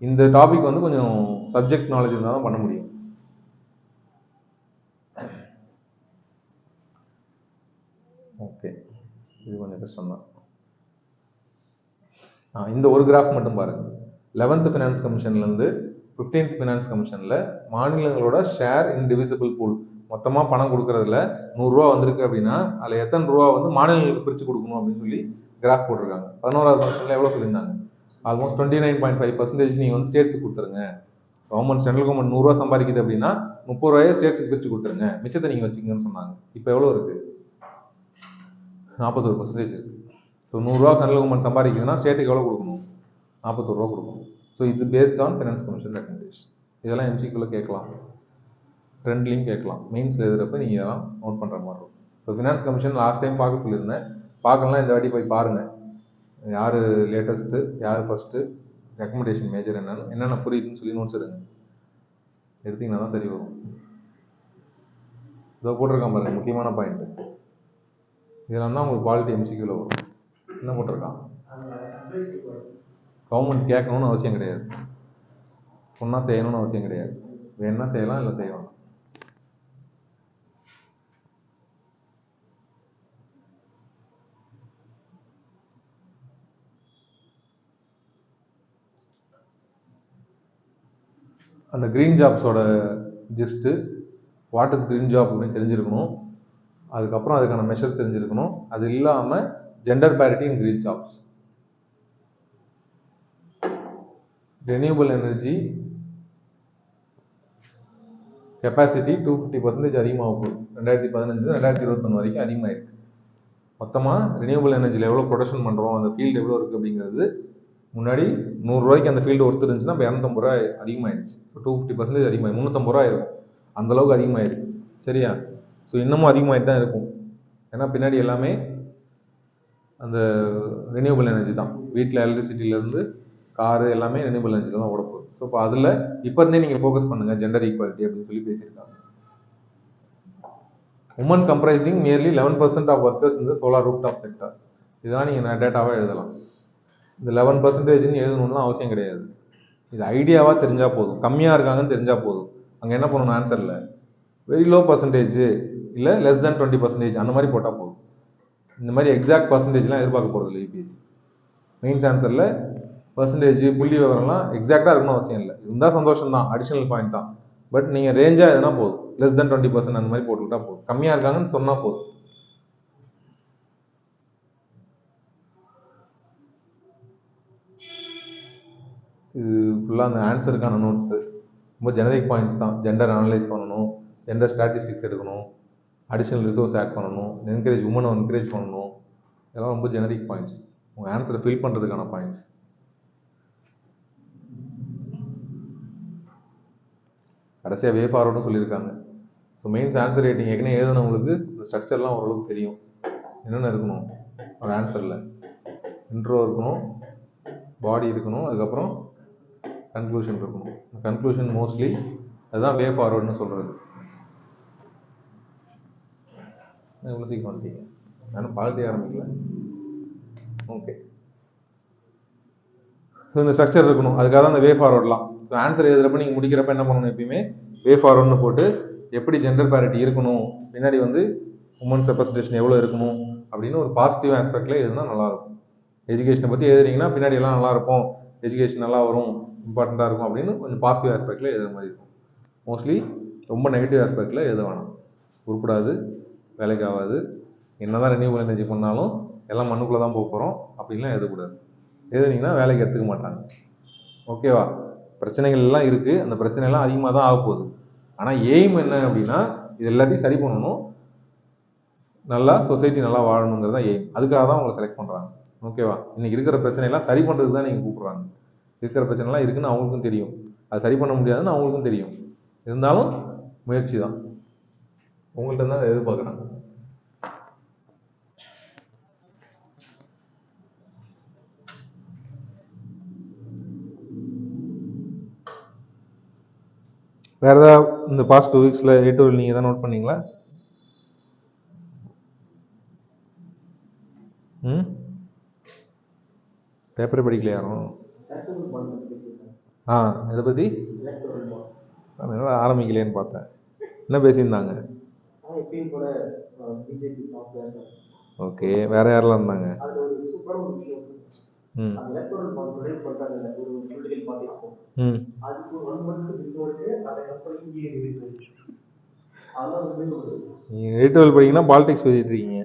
இந்த டாபிக் வந்து கொஞ்சம் சப்ஜெக்ட் நாலேஜ் இருந்தால் தான் பண்ண முடியும். ஓகே, இது கொஞ்சம் கஷ்டம்தான். இந்த ஒரு கிராஃப் மட்டும் பாருங்கள். 11th ஃபினான்ஸ் கமிஷன்லேருந்து 15th ஃபினான்ஸ் கமிஷனில் மாநிலங்களோட ஷேர் இன் டிவிசிபிள் பூல், மொத்தமாக பணம் கொடுக்கறதுல 100 ரூபா வந்திருக்கு அப்படின்னா அதில் எத்தனை ரூபா வந்து மாநிலங்களுக்கு பிரித்து கொடுக்கணும் அப்படின்னு சொல்லி கிராஃப் போட்டிருக்காங்க. 11வது கமிஷனில் எவ்வளோ சொல்லியிருந்தாங்க? ஆல்மோஸ்ட் 29.5% நீங்கள் வந்து ஸ்டேட்ஸுக்கு கொடுத்துருங்க. கவர்மெண்ட், சென்ட்ரல் கவர்மெண்ட் 100 ரூபா சம்பாதிக்குது அப்படின்னா 30 ரூபாயே ஸ்டேட்ஸுக்கு பிரித்து கொடுத்துருங்க, மிச்சத்தை நீங்கள் வச்சுக்கங்கன்னு சொன்னாங்க. இப்போ எவ்வளோ இருக்குது? 41% இருக்குது. ஸோ 100 ரூபா சென்ட்ரல் கவர்மெண்ட் சம்பாதிக்குதுன்னா ஸ்டேட்டுக்கு எவ்வளோ கொடுக்கணும்? 41 ரூபா கொடுக்கணும். ஸோ இது based on finance commission recommendation. இதெல்லாம் எம்சிக்யூவில் கேட்கலாம், ட்ரெண்ட்லையும் கேட்கலாம். மெயின்ஸில் எழுதுறப்ப நீங்கள் இதெல்லாம் நோட் பண்ணுற மாதிரி இருக்கும். So finance commission last time பார்க்க சொல்லியிருந்தேன், பார்க்கலாம். இந்த வாட்டி போய் பாருங்கள், யார் லேட்டஸ்ட்டு, யார் ஃபஸ்ட்டு, ரெக்கமெண்டேஷன் மேஜர் என்னென்ன புரியுதுன்னு சொல்லி நோட்ஸ் எடுங்க. எடுத்திங்கன்னா தான் சரி வரும். இதோ போட்டிருக்கான் பாருங்கள் முக்கியமான பாயிண்ட்டு. இதெல்லாம் தான் உங்களுக்கு குவாலிட்டி எம்சிக்யூவில் வரும். என்ன போட்டிருக்கான்? கவர்மெண்ட் கேட்கணும்னு அவசியம் கிடையாது, சொன்னால் செய்யணும்னு அவசியம் கிடையாது. வேணா செய்யலாம், இல்லை செய்யலாம். அந்த க்ரீன் ஜாப்ஸோட gist, what is green job அப்படின்னு தெரிஞ்சிருக்கணும். அதுக்கப்புறம் அதுக்கான மெஷர்ஸ் தெரிஞ்சிருக்கணும். அது இல்லாமல் gender parity in green jobs. Renewable energy capacity 250% அதிகமாக போகுது. 2015 2021 வரைக்கும் அதிகமாகிருக்கு. மொத்தமாக ரெனியூபிள் எனர்ஜியில் எவ்வளோ ப்ரொடக்ஷன் பண்ணுறோம், அந்த ஃபீல்டு எவ்வளோ இருக்குது அப்படிங்கிறது முன்னாடி 100 ரூபாய்க்கு அந்த ஃபீல்டு ஒருத்தர் இருந்துச்சுன்னா இப்போ 250 ரூபாய் அதிகமாகிடுச்சு. ஸோ 250% அதிகமாகி 350 ரூபா இருக்கும். அந்தளவுக்கு அதிகமாகிருக்கு. சரியா? ஸோ இன்னமும் அதிகமாகிட்டு தான் இருக்கும். ஏன்னா பின்னாடி எல்லாமே அந்த ரெனியூபிள் எனர்ஜி தான். வீட்டில் எலக்ட்ரிசிட்டியிலேருந்து காரு எல்லாமே ரெனியூபிள் எனர்ஜியில் தான் ஓடப்போகுது. ஸோ இப்போ அதில் இப்போ இருந்தே நீங்கள் ஃபோக்கஸ் பண்ணுங்கள் ஜெண்டர் ஈக்குவாலிட்டி அப்படின்னு சொல்லி பேசியிருக்காங்க. Woman comprising nearly 11% of workers இந்த சோலார் ரூப் டாப் செக்டர். இதெல்லாம் நீங்கள் டேட்டாவாக எழுதலாம். இந்த 11%ன்னு எழுதணும்லாம் அவசியம் கிடையாது. இது ஐடியாவாக தெரிஞ்சால் போதும். கம்மியாக இருக்காங்கன்னு தெரிஞ்சால் போதும். அங்கே என்ன பண்ணணும் ஆன்சரில்? வெரி லோ பர்சன்டேஜ் இல்லை லெஸ் தேன் 20% அந்த மாதிரி போட்டால் போதும். இந்த மாதிரி எக்ஸாக்ட் பர்சன்டேஜ்லாம் எதிர்பார்க்க போகிறது இல்லை யூபிஎஸ்சி. மெயின்ஸ் ஆன்சரில் பர்சன்டேஜ் புள்ளி விவரம்லாம் எக்ஸாக்டாக இருக்கணும் அவசியம் இல்லை. இருந்தால் சந்தோஷம் தான், அடிஷனல் பாயிண்ட் தான். பட் நீங்கள் ரேஞ்சாக எதுனா போதும், லெஸ் தென் 20% அந்த மாதிரி போட்டுக்கிட்டா போதும். கம்மியாக இருக்காங்கன்னு சொன்னால் போதும். இது ஃபுல்லாக அந்த ஆன்சருக்கான நோட்ஸு. ரொம்ப ஜெனரிக் பாயிண்ட்ஸ் தான். ஜெண்டர் அனலைஸ் பண்ணணும், ஜெண்டர் ஸ்டாட்டிஸ்டிக்ஸ் எடுக்கணும், அடிஷனல் ரிசோர்ஸ் ஆட் பண்ணணும், என்கரேஜ் உமனை என்கரேஜ் பண்ணணும். இதெல்லாம் ரொம்ப ஜெனரிக் பாயிண்ட்ஸ், உங்கள் ஆன்சரை ஃபில் பண்ணுறதுக்கான பாயிண்ட்ஸ். கடைசியாக வே ஃபார்வர்டும் சொல்லியிருக்காங்க. ஸோ மெயின்ஸ் ஆன்சர் ரேட்டிங் ஏற்கனவே எழுதுனவங்களுக்கு இந்த ஸ்ட்ரக்சர்லாம் ஓரளவுக்கு தெரியும். என்னென்ன இருக்கணும் ஒரு ஆன்சரில்? இன்ட்ரோ இருக்கணும், பாடி இருக்கணும், அதுக்கப்புறம் கன்க்ளூஷன் இருக்கணும். கன்க்ளூஷன் மோஸ்ட்லி அதுதான் வே ஃபார்வர்டுன்னு சொல்கிறது. எவ்வளோ சீக்கிரம் வந்துட்டீங்க? நானும் பாலிட்டி ஆரம்பிக்கல. ஓகே, ஸோ இந்த ஸ்ட்ரக்சர் இருக்கணும். அதுக்காக தான் அந்த வே ஃபார்வர்ட்லாம். ஸோ ஆன்சர் எழுதுறப்ப நீங்கள் முடிக்கிறப்ப என்ன பண்ணணும்? எப்பயுமே வே ஃபார்வர்டுன்னு போட்டு எப்படி ஜெண்டர் பேரிட்டி இருக்கணும், பின்னாடி வந்து உமன்ஸ் ரெப்ரசன்டேஷன் எவ்வளோ இருக்கணும் அப்படின்னு ஒரு பாசிட்டிவ் ஆஸ்பெக்டில் எழுதுனா நல்லாயிருக்கும். எஜுகேஷனை பற்றி எழுதுறீங்கன்னா பின்னாடி எல்லாம் நல்லாயிருக்கும், எஜுகேஷன் நல்லா வரும், இம்பார்ட்டண்ட்டாக இருக்கும் அப்படின்னு கொஞ்சம் பாசிட்டிவ் ஆஸ்பெக்டில் எழுதுற மாதிரி இருக்கும். மோஸ்ட்லி ரொம்ப நெகட்டிவ் ஆஸ்பெக்டில் எழுத வேணாம். உருப்படாது, வேலைக்கு ஆகாது, என்ன தான் ரெனியூபிள் எனர்ஜி பண்ணாலும் எல்லாம் மண்ணுக்குள்ளே தான் போக போகிறோம் அப்படின்லாம் எழுதக்கூடாது. எழுதுனீங்கன்னா வேலைக்கு எடுத்துக்க மாட்டாங்க. ஓகேவா? பிரச்சனைகள் எல்லாம் இருக்கு. அந்த பிரச்சனைலாம் அதிகமாக தான் ஆகப்போகுது. ஆனால் எய்ம் என்ன அப்படின்னா இது எல்லாத்தையும் சரி பண்ணணும், நல்லா சொசைட்டி நல்லா வாழணுங்கிறது தான் எய்ம். அதுக்காக தான் உங்களை செலக்ட் பண்ணுறாங்க. ஓகேவா? இன்னைக்கு இருக்கிற பிரச்சனையெல்லாம் சரி பண்ணுறதுக்கு தான் நீங்கள் கூப்பிட்றாங்க. இருக்கிற பிரச்சனைலாம் இருக்குன்னு அவங்களுக்கும் தெரியும், அது சரி பண்ண முடியாதுன்னு அவங்களுக்கும் தெரியும். இருந்தாலும் முயற்சி தான். உங்கள்கிட்ட தான் அதை எதிர்பார்க்குறாங்க. வேற ஏதாவது இந்த பாஸ்ட் 2 வீக்ஸில் ஏட்டோல் நீங்கள் தான் நோட் பண்ணீங்களா? ம், பேப்பரே படிக்கல யாரும். எலக்ட்ரல் பாண்ட் பற்றி பேசியிருக்காங்க. இதை பற்றி எலக்ட்ரல் பாண்ட் நான் என்ன ஆரம்பிக்கலேன்னு பார்த்தேன். என்ன பேசியிருந்தாங்க? எப்பயும் போல பிஜேபி டாப்ல ஓகே, வேற யாரெல்லாம் இருந்தாங்க? அதில் ஒரு சூப்பரான ஒரு விஷயம் இருக்கு. ம் அந்த எலக்ட்ரல் பாண்ட் டொனேட் பண்ணுறாங்க ஒரு பொலிட்டிக்கல் பார்ட்டிஸ்க்கும், ம் அதுக்கு 1 மந்த் பிஃபோருக்கு அந்த கம்பெனி இங்கே இருக்கு. அதெல்லாம் வந்து ஒரு நீங்கள் ஏட்டோல் படிங்கன்னா பாலிடிக்ஸ் பேசிட்டு இருக்கீங்க.